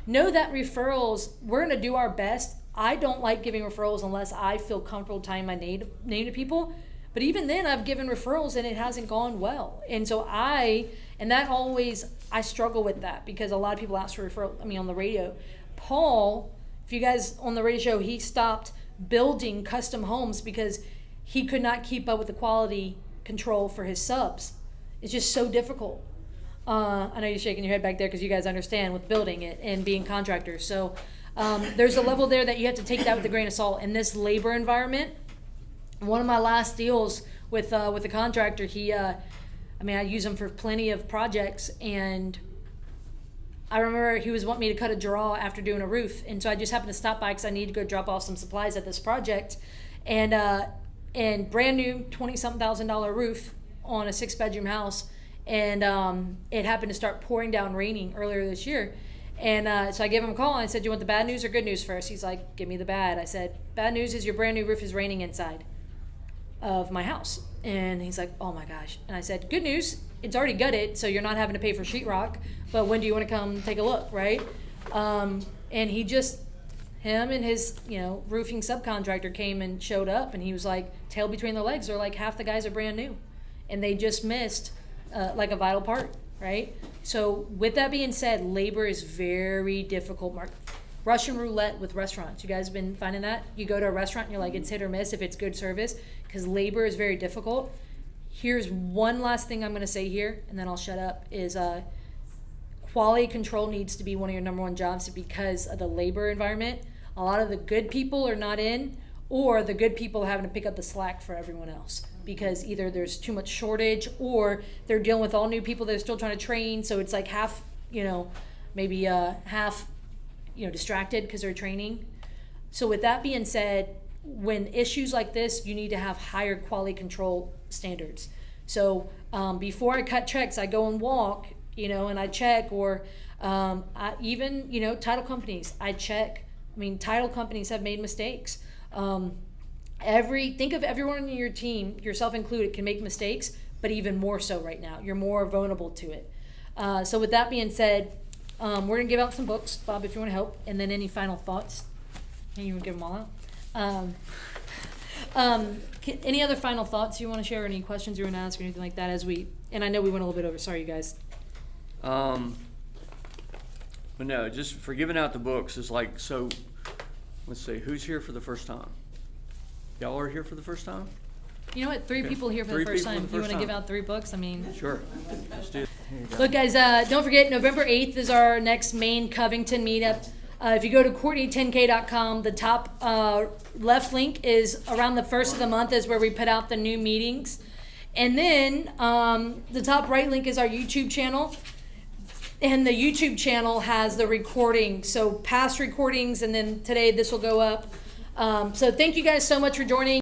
Know that referrals, we're going to do our best. I don't like giving referrals unless I feel comfortable tying my name to people. But even then, I've given referrals and it hasn't gone well. And so I struggle with that because a lot of people ask for referral, on the radio. Paul, if you guys on the radio show, he stopped building custom homes because he could not keep up with the quality control for his subs. It's just so difficult. I know you're shaking your head back there because you guys understand with building it and being contractors. So there's a level there that you have to take that with a grain of salt. In this labor environment, one of my last deals with a contractor, I use him for plenty of projects, and I remember he was wanting me to cut a draw after doing a roof, and so I just happened to stop by because I needed to go drop off some supplies at this project, and brand new $20,000 roof on a 6-bedroom house, and it happened to start pouring down raining earlier this year, and so I gave him a call and I said, do you want the bad news or good news first? He's like, give me the bad. I said, bad news is your brand new roof is raining inside of my house. And he's like, oh my gosh. And I said, good news, it's already gutted, so you're not having to pay for sheetrock, but when do you want to come take a look, right? And him and his roofing subcontractor came and showed up, and he was like, tail between their legs, they're like, half the guys are brand new and they just missed like a vital part, right? So with that being said, labor is very difficult. Russian roulette with restaurants. You guys have been finding that? You go to a restaurant and you're like, it's hit or miss if it's good service, because labor is very difficult. Here's one last thing I'm going to say here, and then I'll shut up, is quality control needs to be one of your number one jobs because of the labor environment. A lot of the good people are not in, or the good people are having to pick up the slack for everyone else because either there's too much shortage or they're dealing with all new people they're still trying to train. So it's like half, maybe half, distracted because they're training. So with that being said, when issues like this, you need to have higher quality control standards. So before I cut checks, I go and walk, and I check, or title companies, I check. Title companies have made mistakes. Think of everyone in your team, yourself included, can make mistakes, but even more so right now. You're more vulnerable to it. So with that being said, we're going to give out some books, Bob, if you want to help, and then any final thoughts. And you want to give them all out? Any other final thoughts you want to share, or any questions you want to ask, or anything like that and I know we went a little bit over, sorry you guys. But no, just for giving out the books is like, so let's see, who's here for the first time? Y'all are here for the first time? You know what, 3 people here for the first time. If you want to give out 3 books, Sure, let's do it. Here you go. Look guys, don't forget, November 8th is our next main Covington meetup. If you go to Courtney10k.com, the top left link is around the first of the month is where we put out the new meetings. And then the top right link is our YouTube channel. And the YouTube channel has the recording, so past recordings, and then today this will go up. So thank you guys so much for joining.